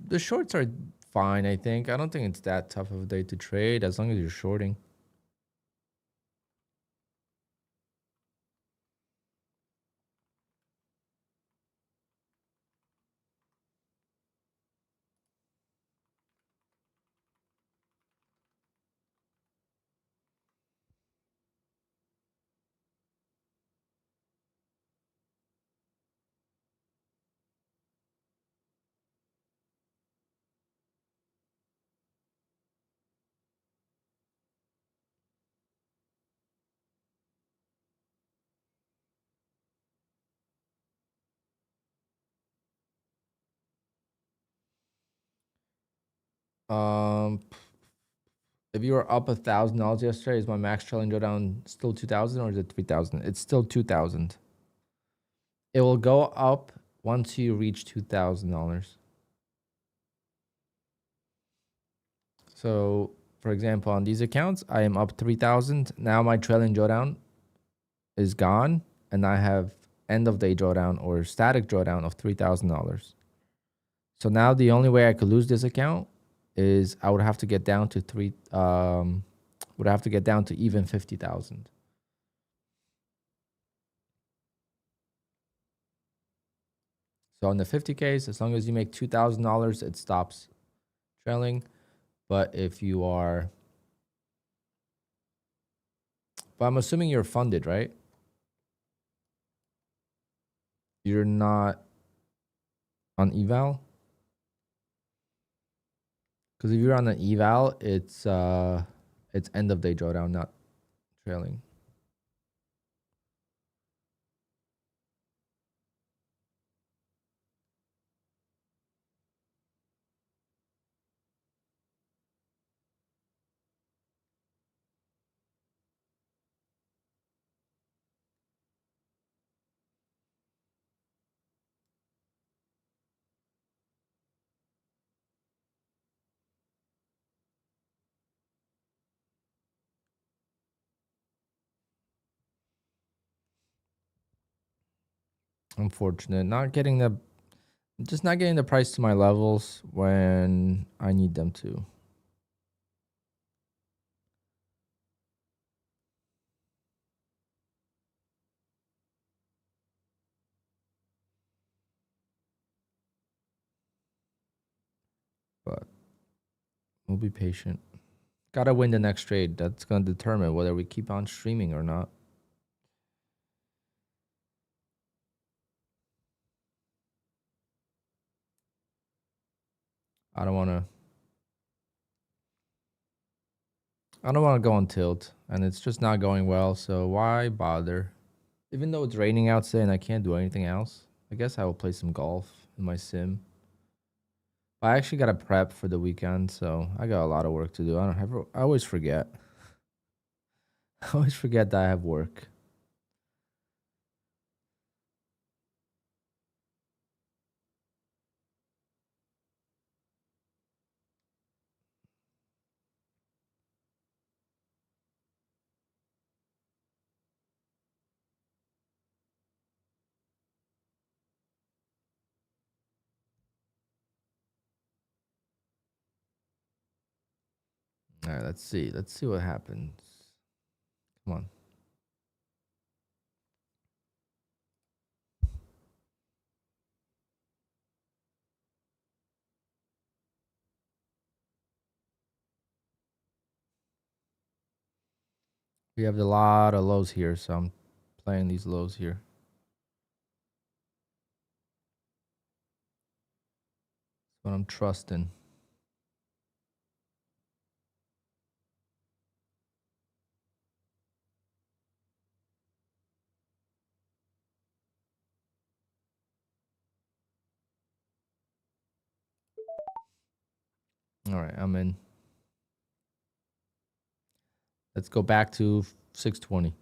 The shorts are fine, I think. I don't think it's that tough of a day to trade as long as you're shorting. Um, if you were up $1,000 yesterday, is my max trailing drawdown still 2,000 or is it 3,000? It's still 2,000. It will go up once you reach $2,000. So, for example, on these accounts, I am up 3,000. Now my trailing drawdown is gone, and I have end of day drawdown or static drawdown of $3,000. So now the only way I could lose this account is I would have to get down to even 50,000. So in the 50Ks, as long as you make $2,000, it stops trailing. But if you are, but I'm assuming you're funded, right? You're not on eval? Because if you're on an eval, it's end of day drawdown, not trailing. Unfortunate. Just not getting the price to my levels when I need them to. But we'll be patient. Gotta win the next trade. That's gonna determine whether we keep on streaming or not. I don't wanna I don't want to go on tilt, and it's just not going well, so why bother? Even though it's raining outside and I can't do anything else, I guess I will play some golf in my sim. I actually got to prep for the weekend, so I got a lot of work to do. I always forget. I always forget that I have work. All right, let's see. Let's see what happens. Come on. We have a lot of lows here, so I'm playing these lows here. That's what I'm trusting. All right, I'm in. Let's go back to 620.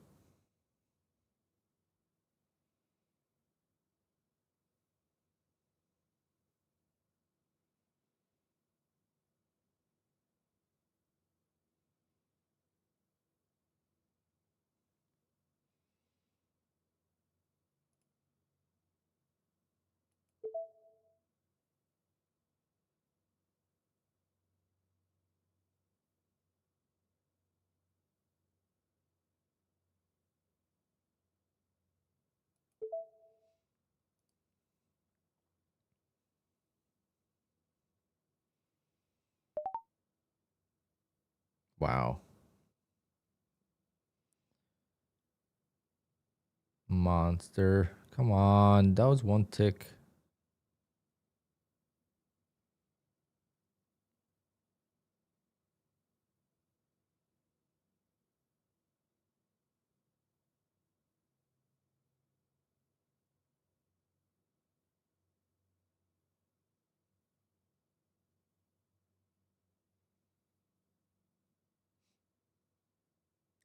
Wow. Monster. Come on. That was one tick.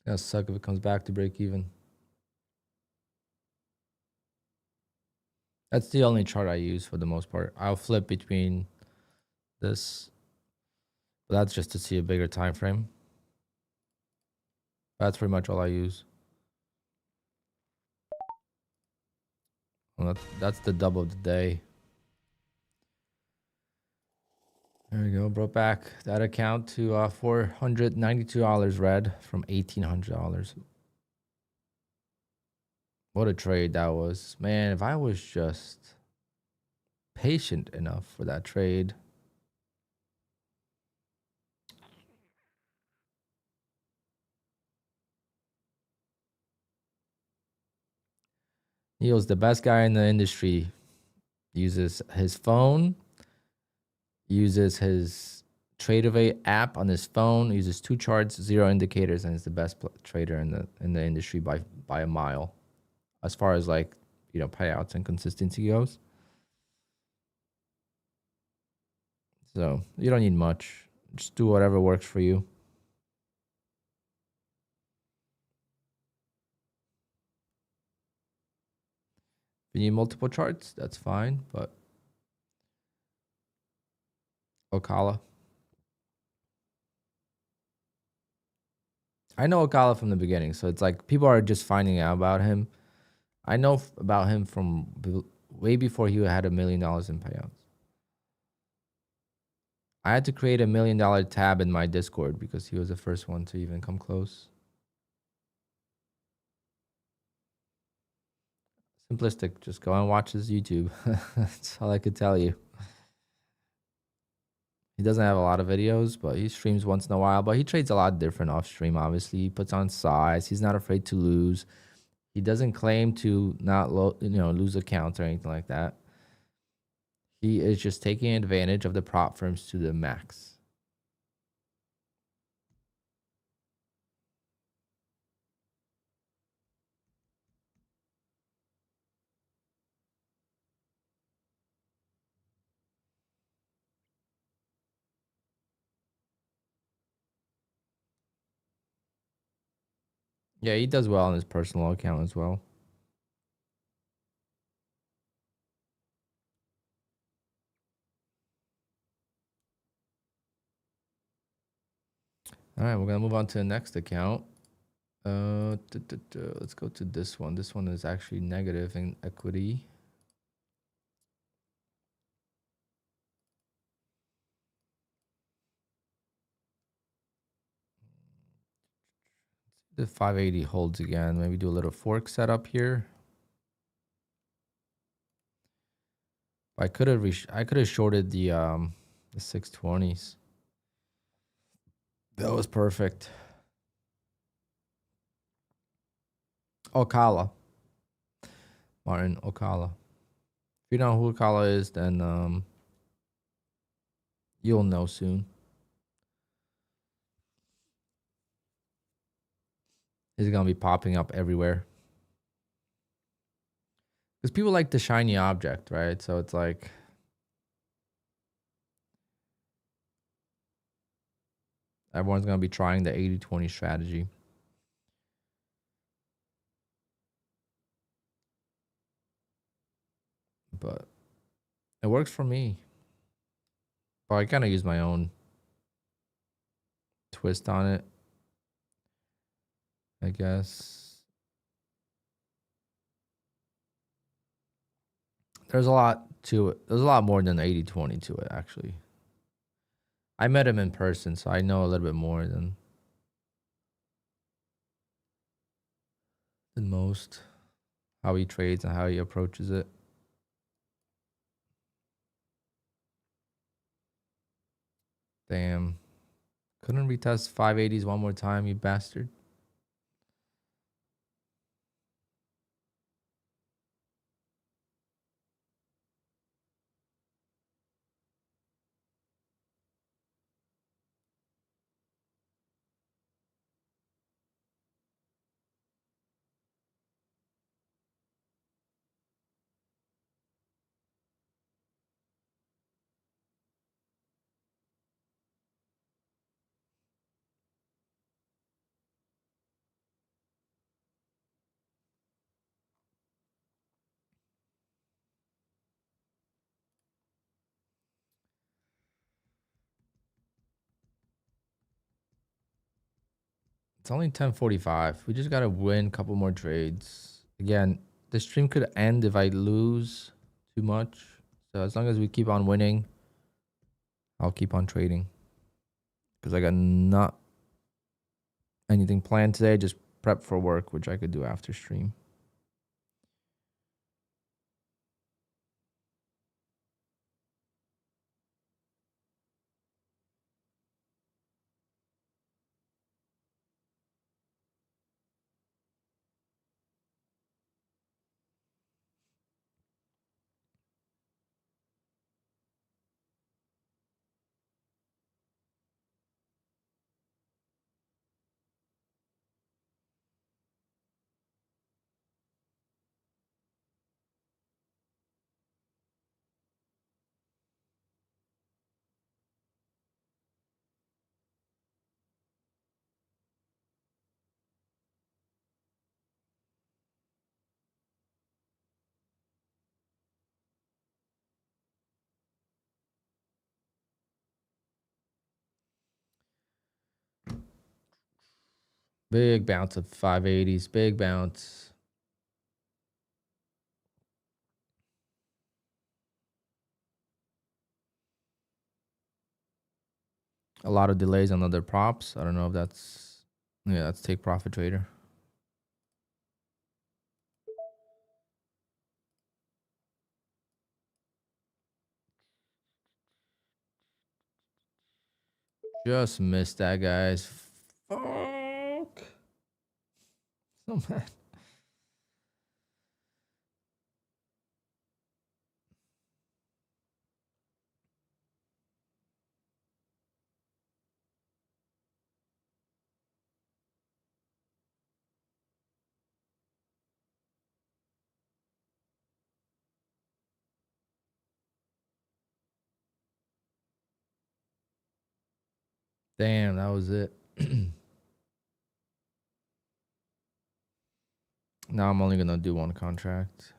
Gonna suck if it comes back to break even. That's the only chart I use for the most part. I'll flip between this, but that's just to see a bigger time frame. That's pretty much all I use. Well, that's the double of the day. There we go. Brought back that account to $492 red from $1,800. What a trade that was. Man, if I was just patient enough for that trade. He was the best guy in the industry. Uses his phone, uses his TRADEIFY app on his phone, uses 2 charts, 0 indicators, and is the best trader in the industry by a mile, as far as like payouts and consistency goes. So you don't need much. Just do whatever works for you. If you need multiple charts, that's fine. But Ocala. I know Ocala from the beginning, so it's like people are just finding out about him. I know about him from way before he had $1 million in payouts. I had to create $1 million tab in my Discord because he was the first one to even come close. Simplistic. Just go and watch his YouTube. That's all I could tell you. He doesn't have a lot of videos, but he streams once in a while. But he trades a lot different off stream, obviously. He puts on size. He's not afraid to lose. He doesn't claim to not lose accounts or anything like that. He is just taking advantage of the prop firms to the max. Yeah, he does well on his personal account as well. All right, we're gonna move on to the next account. Let's go to this one. This one is actually negative in equity. The 580 holds again. Maybe do a little fork setup here. I could have shorted the 620s. That was perfect. Ocala. Martin Ocala. If you know who Ocala is, then you'll know soon. He's gonna be popping up everywhere. Because people like the shiny object, right? So it's like everyone's gonna be trying the 80-20 strategy. But it works for me. But I kind of use my own twist on it, I guess. There's a lot to it. There's a lot more than 80-20 to it, actually. I met him in person, so I know a little bit more than most, how he trades and how he approaches it. Damn. Couldn't retest 580s one more time, you bastard. It's only 10:45. We just gotta win a couple more trades. Again, the stream could end if I lose too much. So as long as we keep on winning, I'll keep on trading. Because I got not anything planned today. Just prep for work, which I could do after stream. Big bounce of 580s. Big bounce. A lot of delays on other props. I don't know if that's... Yeah, that's take profit trader. Just missed that, guys. Fuck. So mad. Damn, that was it. Now I'm only gonna do one contract.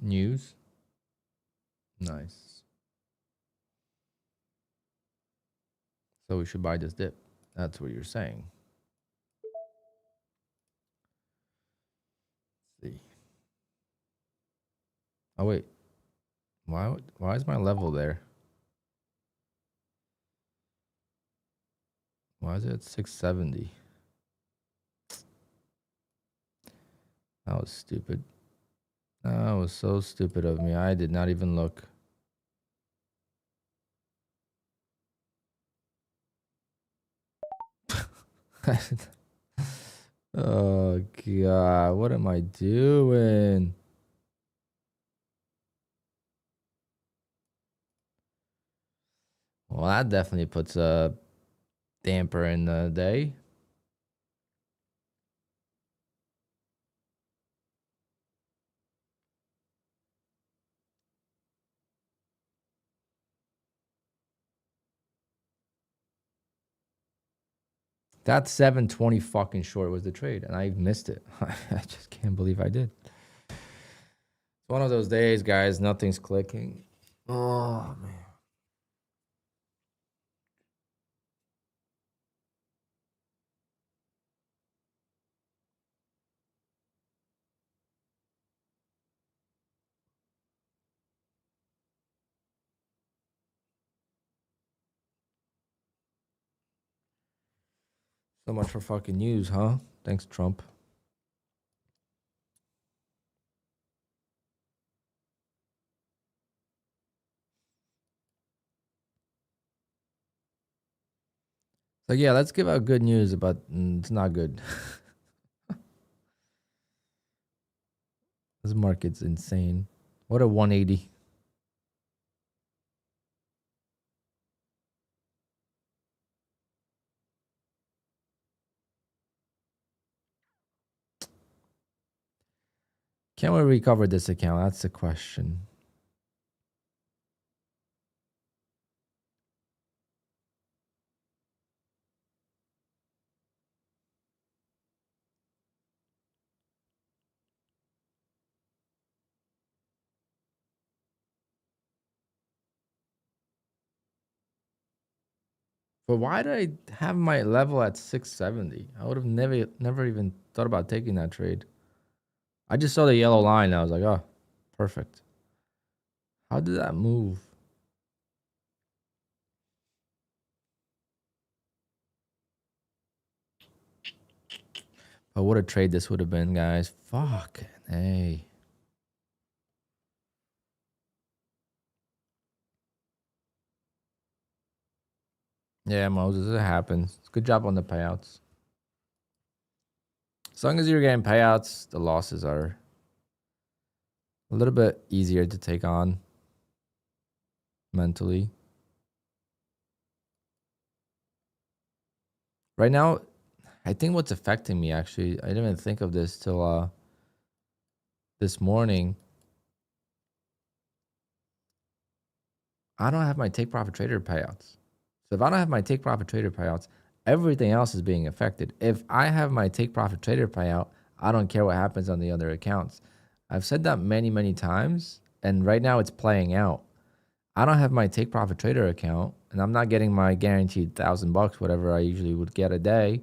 News. Nice. So we should buy this dip. That's what you're saying. Let's see. Oh wait. Why is my level there? Why is it at 670? That was stupid. That was so stupid of me. I did not even look. Oh god, what am I doing? Well, that definitely puts a damper in the day. That 720 fucking short was the trade, and I missed it. I just can't believe I did. It's one of those days, guys. Nothing's clicking. Oh man. So much for fucking news, huh? Thanks, Trump. So yeah, let's give out good news about it's not good. This market's insane. What a 180. Can we recover this account? That's the question. But why did I have my level at 670? I would have never even thought about taking that trade. I just saw the yellow line and I was like, oh, perfect. How did that move? But what a trade this would have been, guys. Fuck. Hey. Yeah, Moses, it happens. Good job on the payouts. As long as you're getting payouts, the losses are a little bit easier to take on mentally. Right now, I think what's affecting me actually, I didn't even think of this till this morning. I don't have my take profit trader payouts. So if I don't have my take profit trader payouts, everything else is being affected. If I have my take profit trader payout, I don't care what happens on the other accounts. I've said that many, many times, and right now it's playing out. I don't have my take profit trader account, and I'm not getting my guaranteed $1,000, whatever I usually would get a day.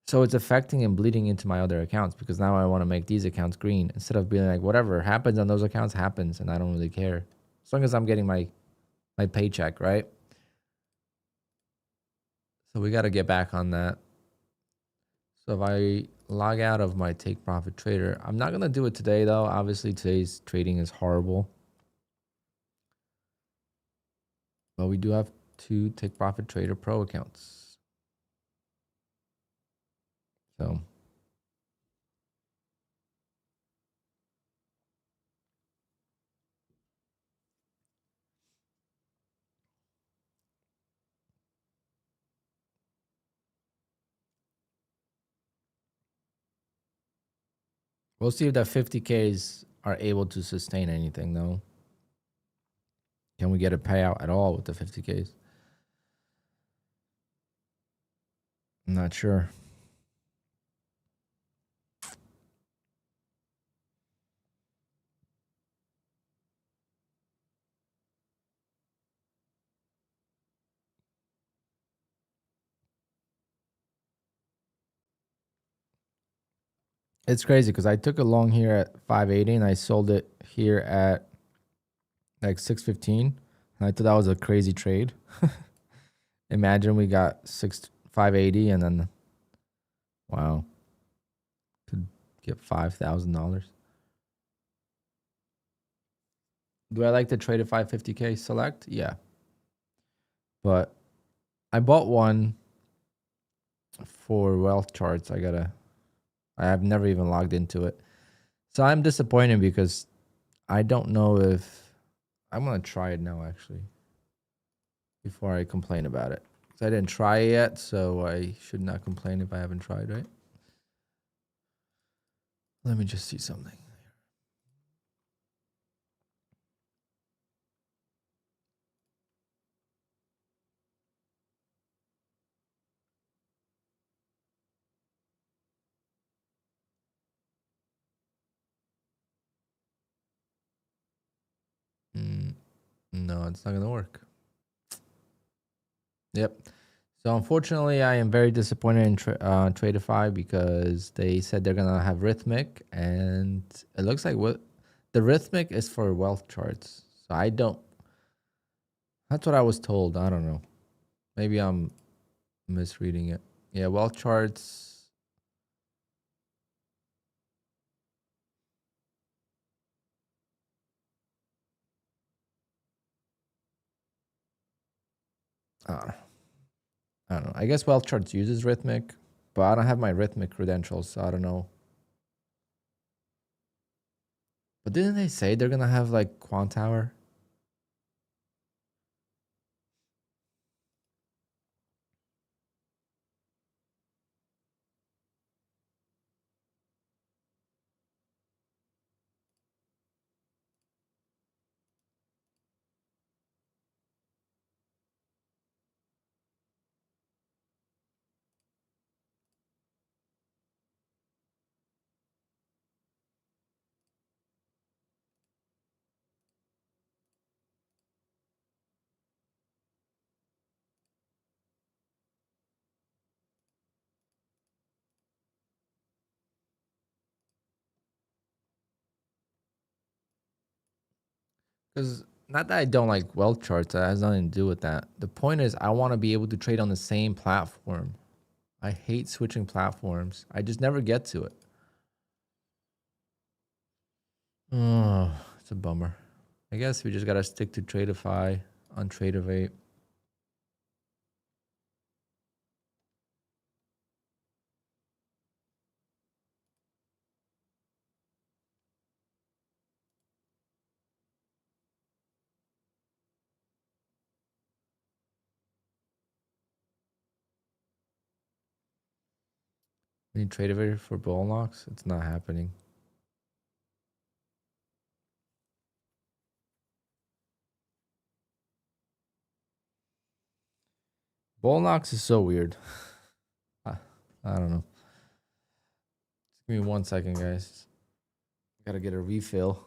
So it's affecting and bleeding into my other accounts because now I want to make these accounts green instead of being like, whatever happens on those accounts happens, and I don't really care. As long as I'm getting my paycheck, right? So we got to get back on that. So if I log out of my take profit trader, I'm not going to do it today though. Obviously today's trading is horrible. But we do have 2 take profit trader pro accounts. So We'll see if the 50Ks are able to sustain anything, though. Can we get a payout at all with the 50Ks? I'm not sure. It's crazy because I took a long here at 580 and I sold it here at like 615. And I thought that was a crazy trade. Imagine we got 580 and then wow, could get $5,000. Do I like to trade a 550K select? Yeah. But I bought one for wealth charts. I have never even logged into it. So I'm disappointed because I don't know if I'm going to try it now actually before I complain about it. I didn't try it yet, so I should not complain if I haven't tried, right? Let me just see something. No, it's not going to work. Yep. So unfortunately, I am very disappointed in TRADEIFY because they said they're going to have rhythmic, and it looks like what the rhythmic is for wealth charts. So I don't. That's what I was told. I don't know. Maybe I'm misreading it. Yeah, wealth charts. Uh, I don't know. I guess wealth charts uses rhythmic, but I don't have my rhythmic credentials, so I don't know. But didn't they say they're gonna have like QUANTOWER? Because not that I don't like wealth charts, that has nothing to do with that. The point is, I want to be able to trade on the same platform. I hate switching platforms. I just never get to it. Oh, it's a bummer. I guess we just gotta stick to TRADEIFY on TRADEIFY. We need TRADEIFY for bull locks. It's not happening. Bull locks is so weird. I don't know. Give me 1 second, guys. Gotta get a refill.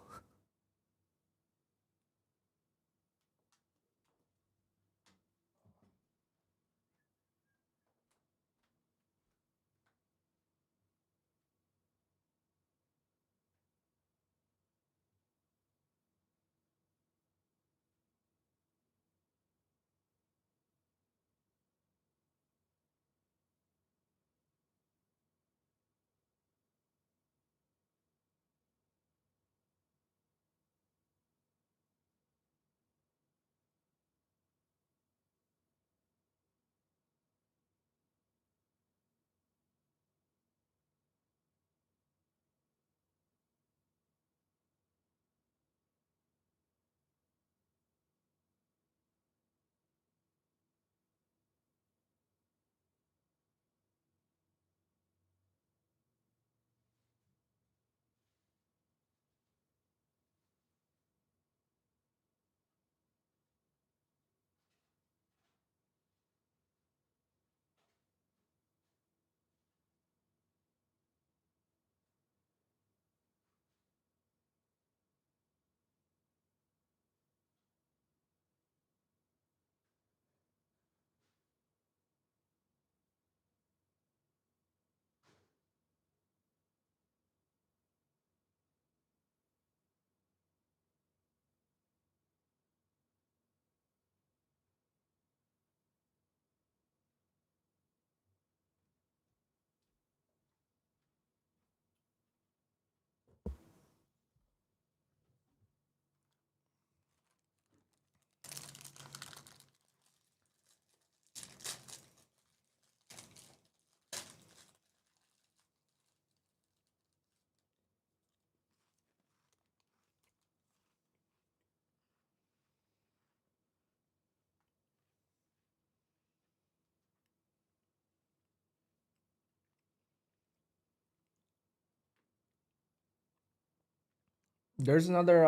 There's another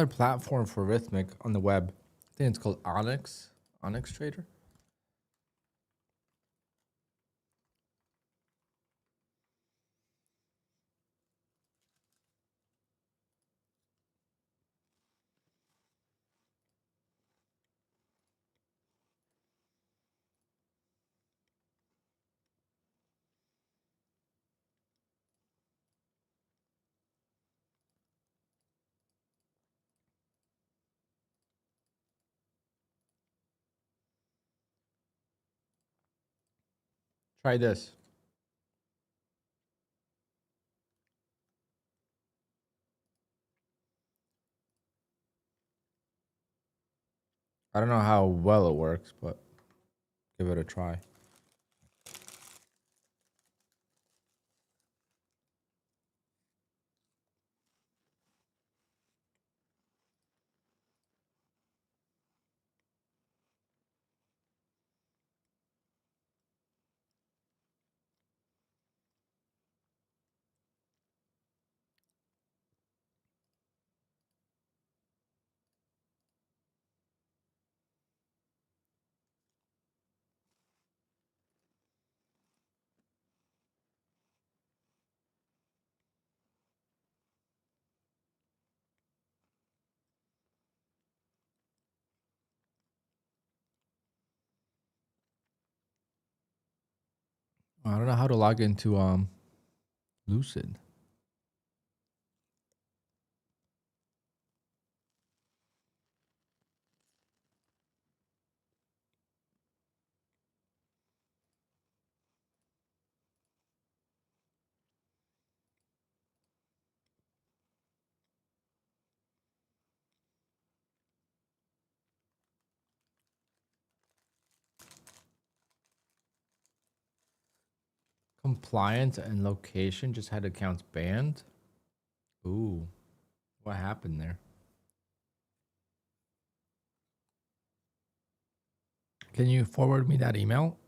platform for Rhythmic on the web. I think it's called Onyx Trader. Try this. I don't know how well it works, but give it a try. I don't know how to log into Lucid. Compliance and location just had accounts banned. Ooh, what happened there? Can you forward me that email?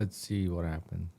Let's see what happens.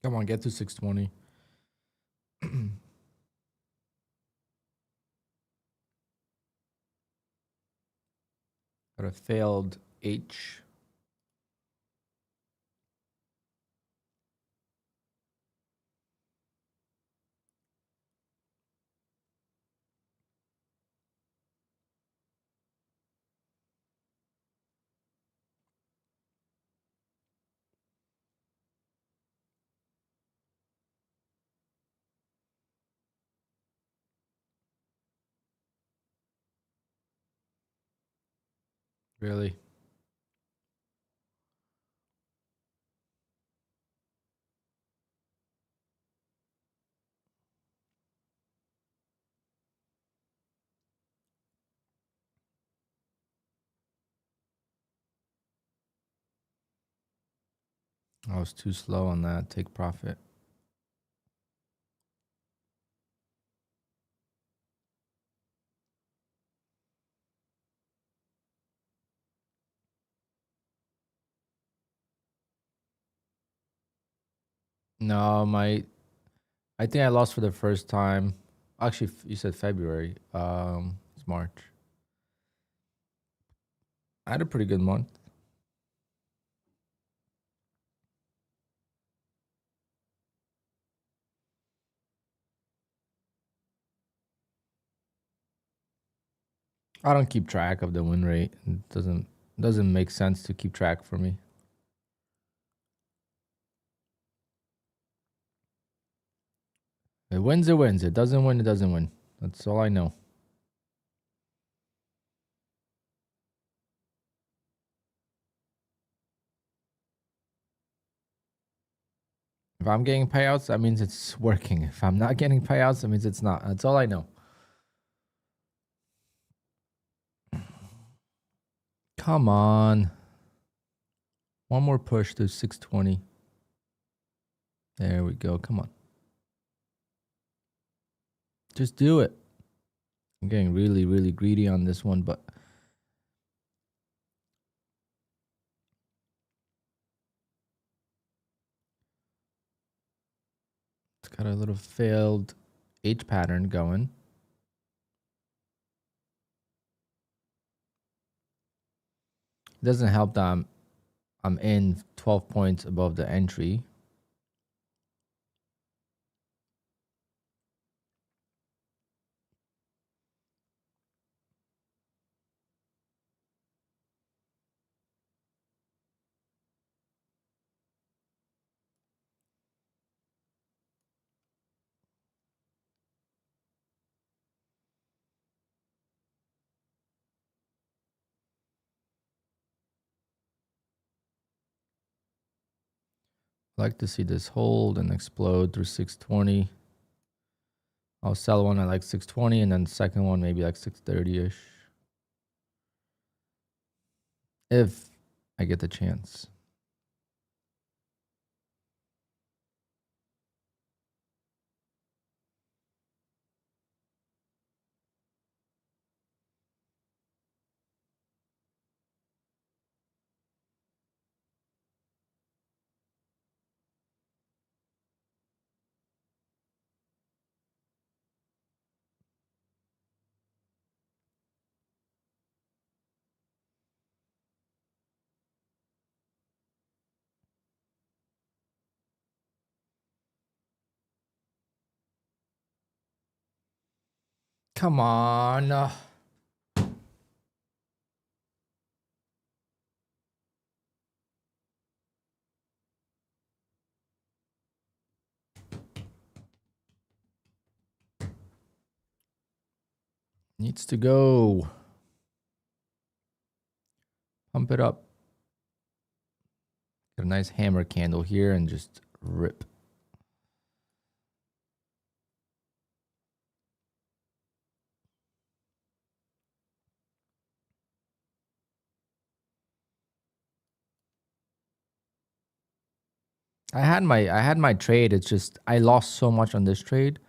Come on, get to 620. Got a failed H. Really? I was too slow on that. Take profit. No, I think I lost for the first time. Actually, you said February. It's March. I had a pretty good month. I don't keep track of the win rate. It doesn't make sense to keep track for me. It wins, it wins. It doesn't win, it doesn't win. That's all I know. If I'm getting payouts, that means it's working. If I'm not getting payouts, that means it's not. That's all I know. Come on. One more push to 620. There we go. Come on. Just do it. I'm getting really, really greedy on this one, but it's got a little failed H pattern going. It doesn't help that I'm in 12 points above the entry. I like to see this hold and explode through 620. I'll sell one at like 620 and then the second one maybe like 630-ish. If I get the chance. Come on. Needs to go. Pump it up. Got a nice hammer candle here and just rip. I had my trade. It's just I lost so much on this trade.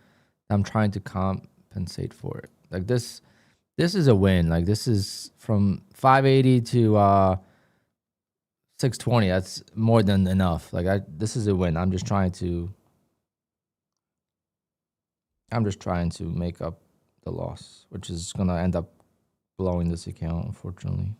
I'm trying to compensate for it. Like this is a win. Like this is from 580 to 620. That's more than enough. Like this is a win. I'm just trying to make up the loss, which is gonna end up blowing this account, unfortunately.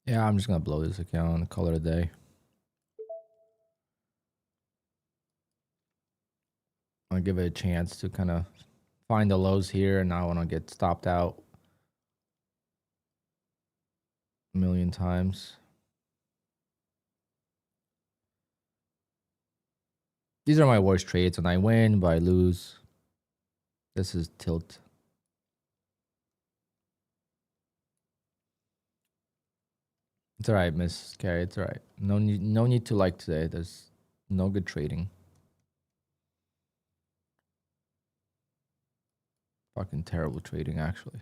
Yeah, I'm just gonna blow this account and call it a day. I'll give it a chance to kind of find the lows here, and I want to get stopped out a million times. These are my worst trades, and I win, but I lose. This is tilt. It's all right, Miss Carrie. It's all right. No need to like today. There's no good trading. Fucking terrible trading, actually.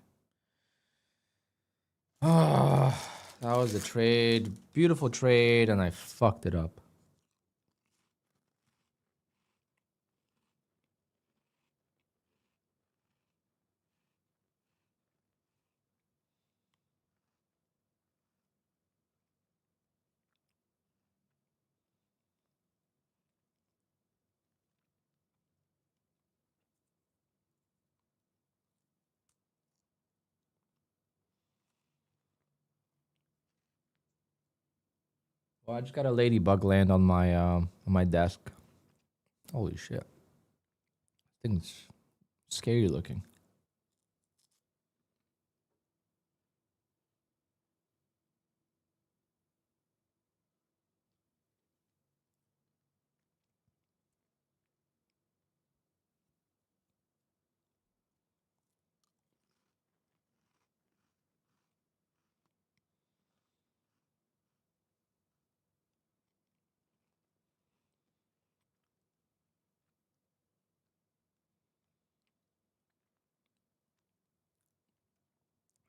Ah, that was a trade. Beautiful trade, and I fucked it up. Well, I just got a ladybug land on my desk. Holy shit. Thing's scary looking.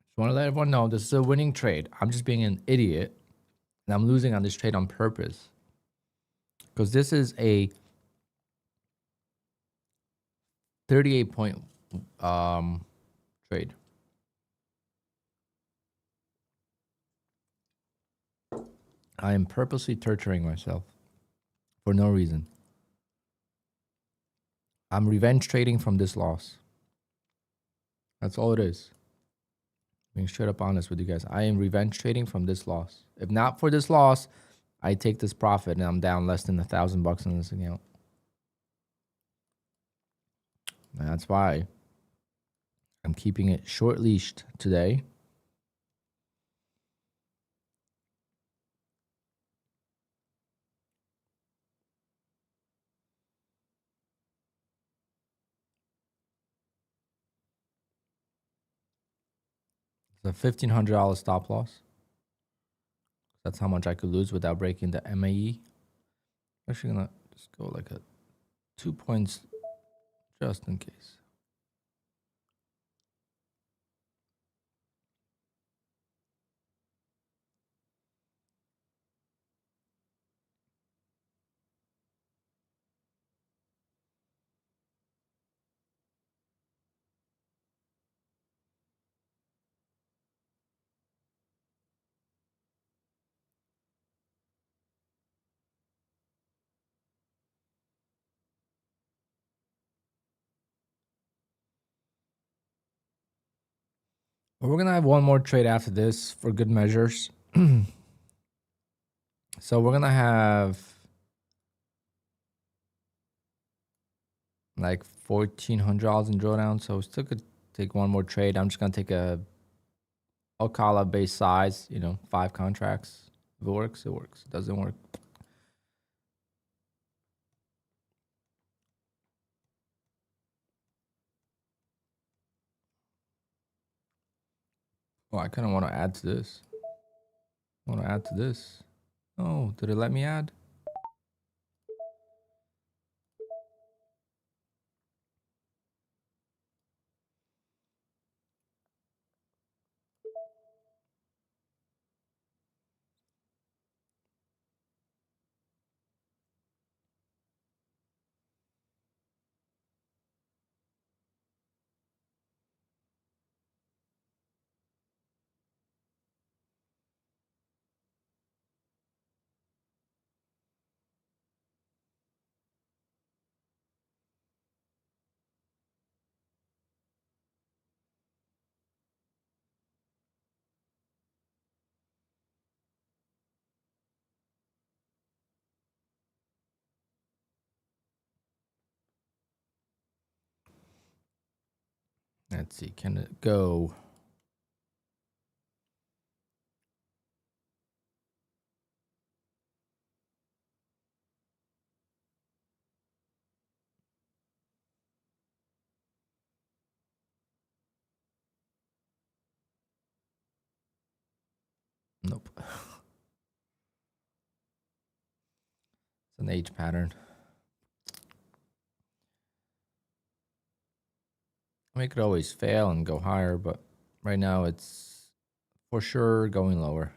Just want to let everyone know this is a winning trade. I'm just being an idiot, and I'm losing on this trade on purpose. Because this is a 38 point trade. I am purposely torturing myself for no reason. I'm revenge trading from this loss. That's all it is. Being straight up honest with you guys. I am revenge trading from this loss. If not for this loss, I take this profit and I'm down less than $1,000 in this account. And that's why I'm keeping it short leashed today. It's a $1,500 stop loss. That's how much I could lose without breaking the MAE. I'm actually gonna just go like a 2 points just in case. But we're gonna have one more trade after this for good measures. So we're gonna have like $1,400 in drawdown. So we still could take one more trade. I'm just gonna take a Alcala base size, 5 contracts. If it works, it works. It doesn't work. Oh, I kind of want to add to this. I want to add to this. Oh, did it let me add? Let's see, can it go? Nope. It's an H pattern. I mean, it could always fail and go higher, but right now it's for sure going lower.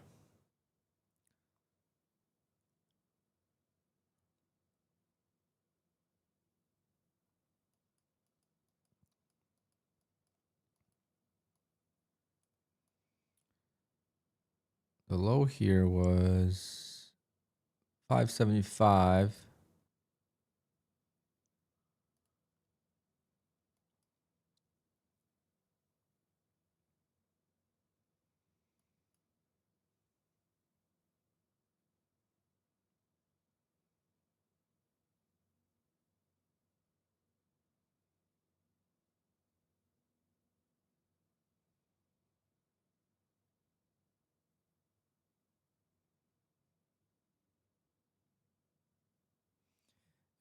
The low here was 575.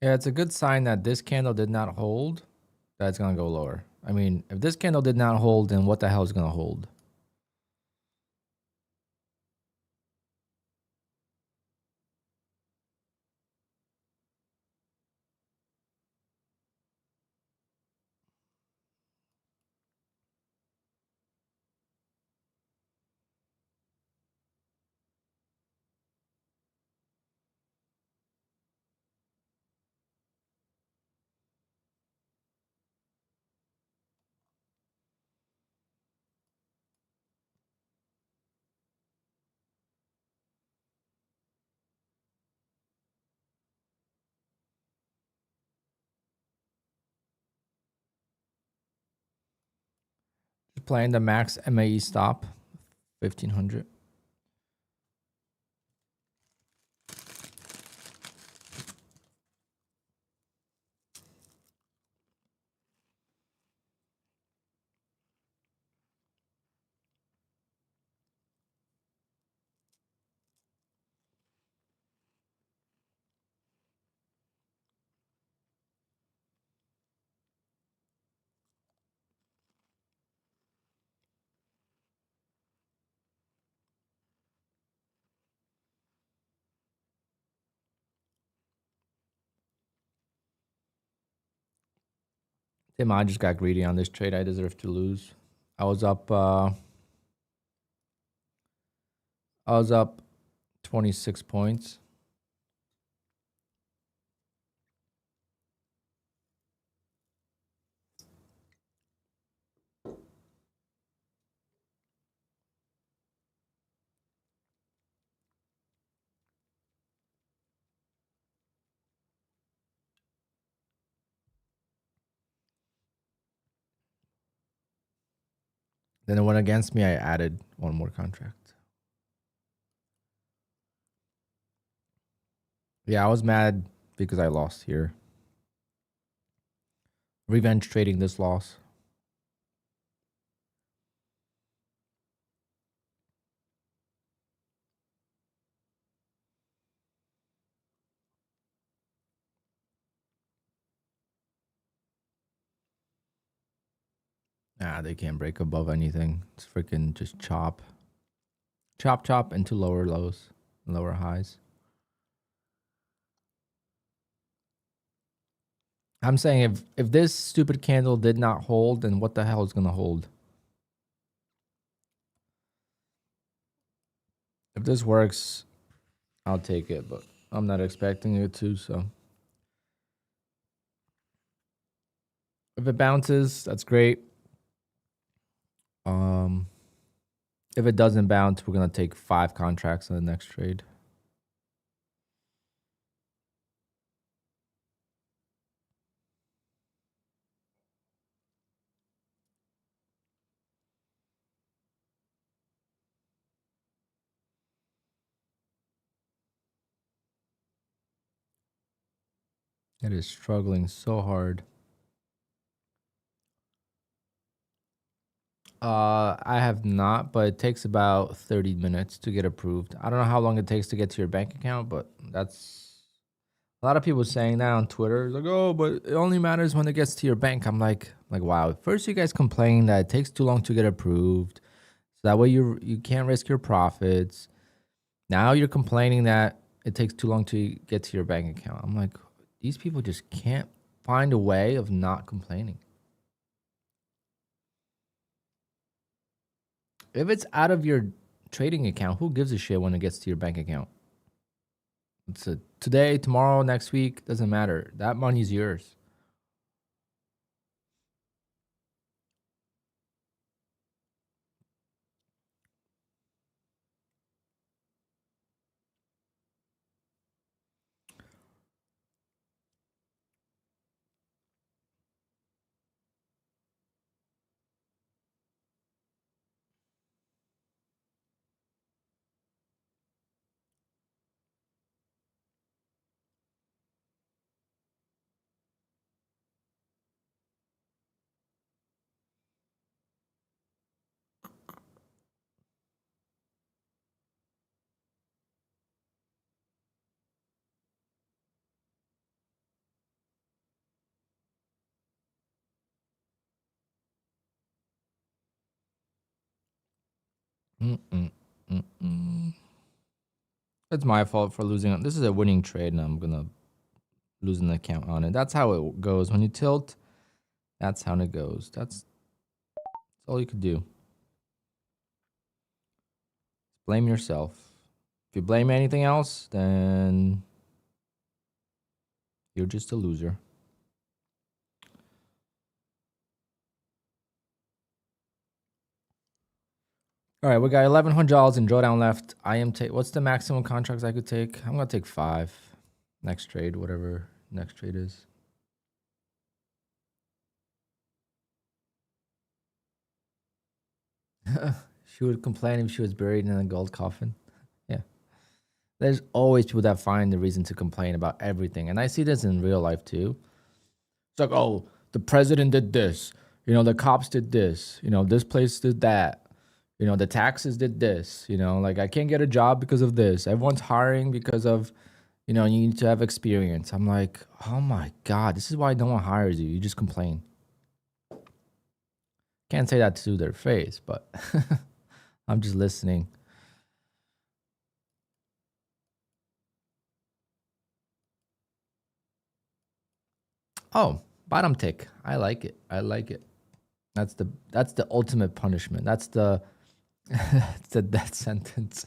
Yeah, it's a good sign that this candle did not hold. That's going to go lower. I mean, if this candle did not hold, then what the hell is going to hold? Just playing the max MAE stop, 1500. Tim, I just got greedy on this trade. I deserve to lose. I was up 26 points. Then it went against me. I added one more contract. Yeah, I was mad because I lost here. Revenge trading this loss. Nah, they can't break above anything. It's freaking just chop. Chop, chop into lower lows, lower highs. I'm saying if this stupid candle did not hold, then what the hell is going to hold? If this works, I'll take it, but I'm not expecting it to, so. If it bounces, that's great. If it doesn't bounce, we're going to take 5 contracts in the next trade. It is struggling so hard. I have not, but it takes about 30 minutes to get approved. I don't know how long it takes to get to your bank account, but that's a lot of people saying that on Twitter. Like, oh, but it only matters when it gets to your bank. I'm like, wow. First, you guys complain that it takes too long to get approved, so that way you can't risk your profits. Now you're complaining that it takes too long to get to your bank account. I'm like, these people just can't find a way of not complaining. If it's out of your trading account, who gives a shit when it gets to your bank account? It's today, tomorrow, next week, doesn't matter. That money's yours. It's my fault for losing. This is a winning trade, and I'm gonna lose an account on it. That's how it goes when you tilt. That's how it goes. That's all you could do. Blame yourself. If you blame anything else, then you're just a loser. All right, we got $1,100 in drawdown left. I am what's the maximum contracts I could take? I'm gonna take 5. Next trade, whatever next trade is. She would complain if she was buried in a gold coffin. Yeah. There's always people that find the reason to complain about everything. And I see this in real life too. It's like, oh, the president did this. You know, the cops did this. You know, this place did that. You know, the taxes did this. You know, like I can't get a job because of this. Everyone's hiring because of, you know, you need to have experience. I'm like, oh my God, this is why no one hires you. You just complain. Can't say that to their face, but I'm just listening. Oh, bottom tick. I like it. I like it. That's the ultimate punishment. That's the that's the death sentence.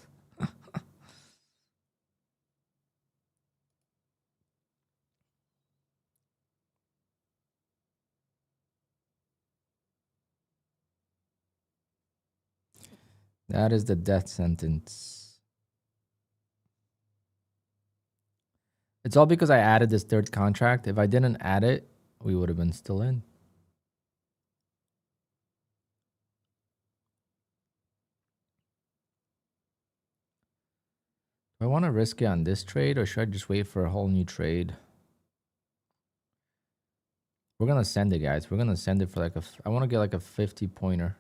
That is the death sentence. It's all because I added this third contract. If I didn't add it, we would have been still in. Do I want to risk it on this trade, or should I just wait for a whole new trade? We're gonna send it, guys. We're gonna send it for like I want to get like a 50 pointer.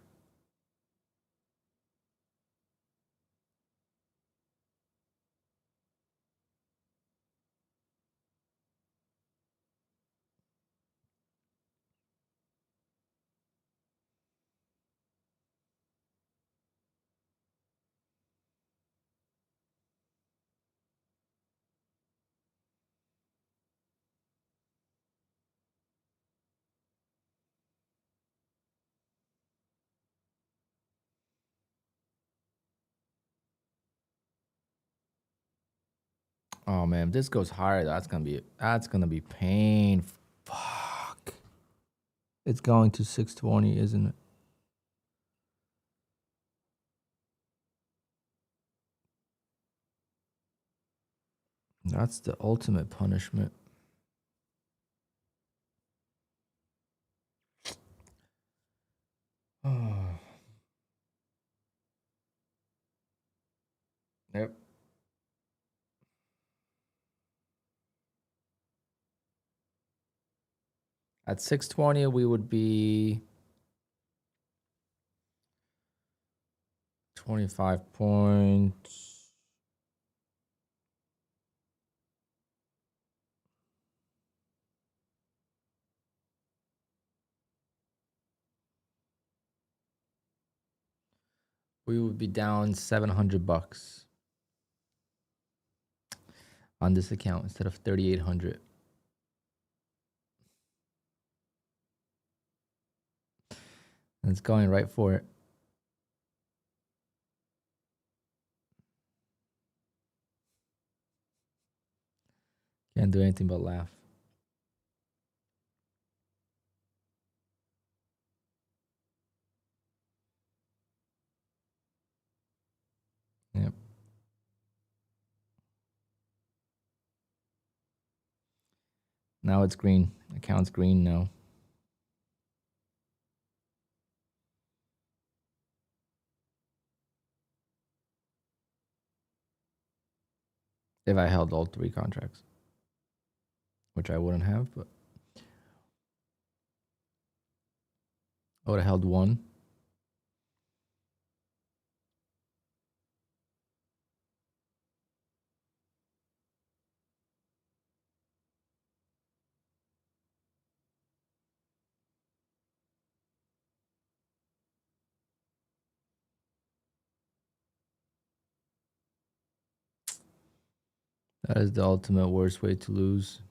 Oh man, if this goes higher, that's gonna be pain. Fuck. It's going to 620, isn't it? That's the ultimate punishment. Yep. At 620, we would be 25 points. We would be down $700 on this account instead of 3,800. And it's going right for it. Can't do anything but laugh. Yep. Now it's green. Account's green now. If I held all 3 contracts, which I wouldn't have, but I would have held 1. That is the ultimate worst way to lose.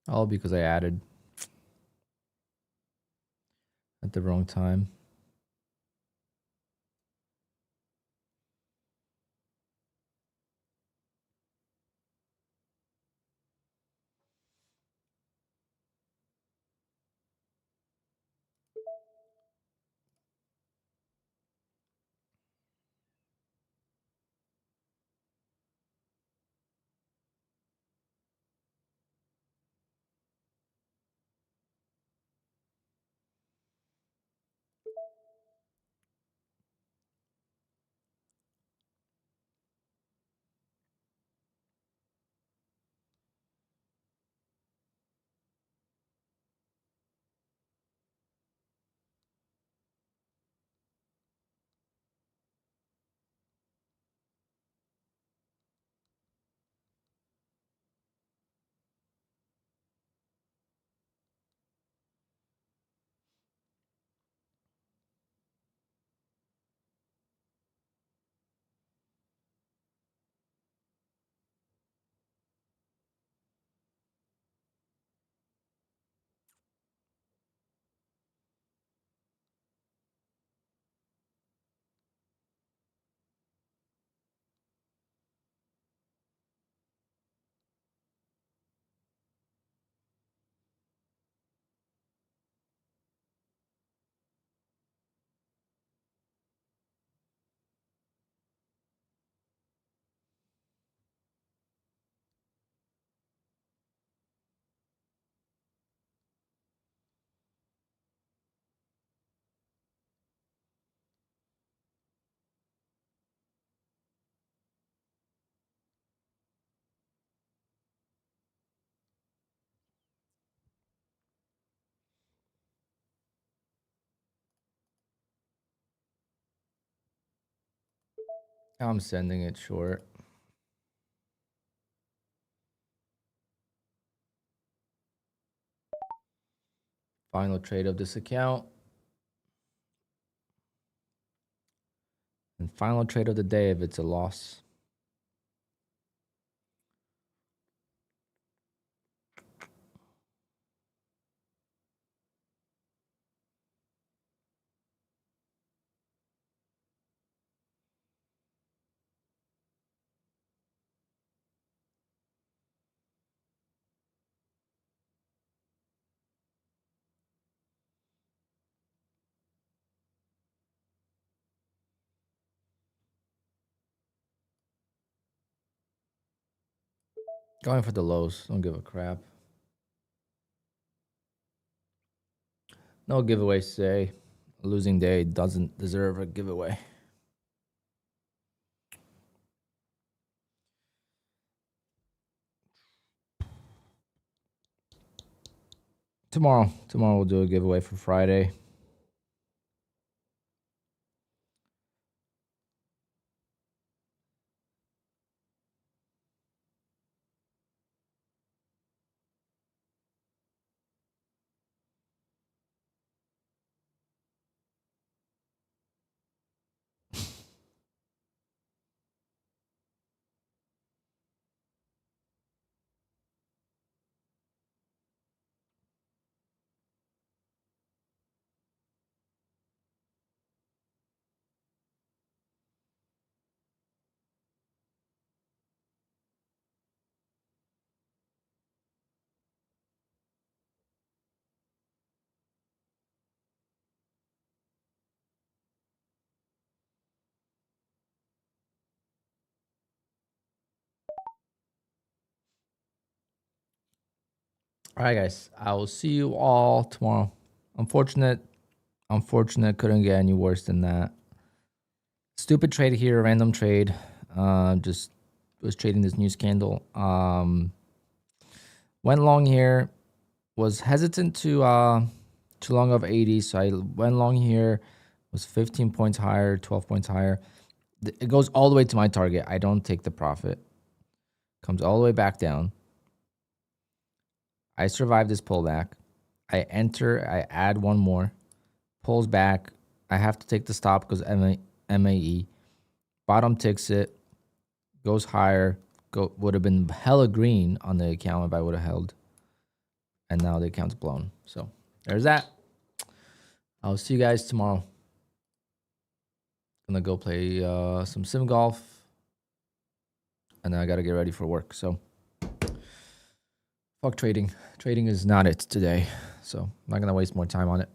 All because I added at the wrong time. I'm sending it short. Final trade of this account. And final trade of the day if it's a loss. Going for the lows. Don't give a crap. No giveaways today. A losing day doesn't deserve a giveaway. Tomorrow we'll do a giveaway for Friday. All right, guys. I will see you all tomorrow. Unfortunate, couldn't get any worse than that. Stupid trade here, random trade. Just was trading this news candle. Went long here. Was hesitant to long of 80, so I went long here. Was 15 points higher, 12 points higher. It goes all the way to my target. I don't take the profit. Comes all the way back down. I survive this pullback. I enter. I add one more. Pulls back. I have to take the stop because MAE. Bottom ticks it. Goes higher. Would have been hella green on the account if I would have held. And now the account's blown. So there's that. I'll see you guys tomorrow. Gonna go play some sim golf. And then I gotta get ready for work. So fuck trading. Trading is not it today. So I'm not gonna waste more time on it.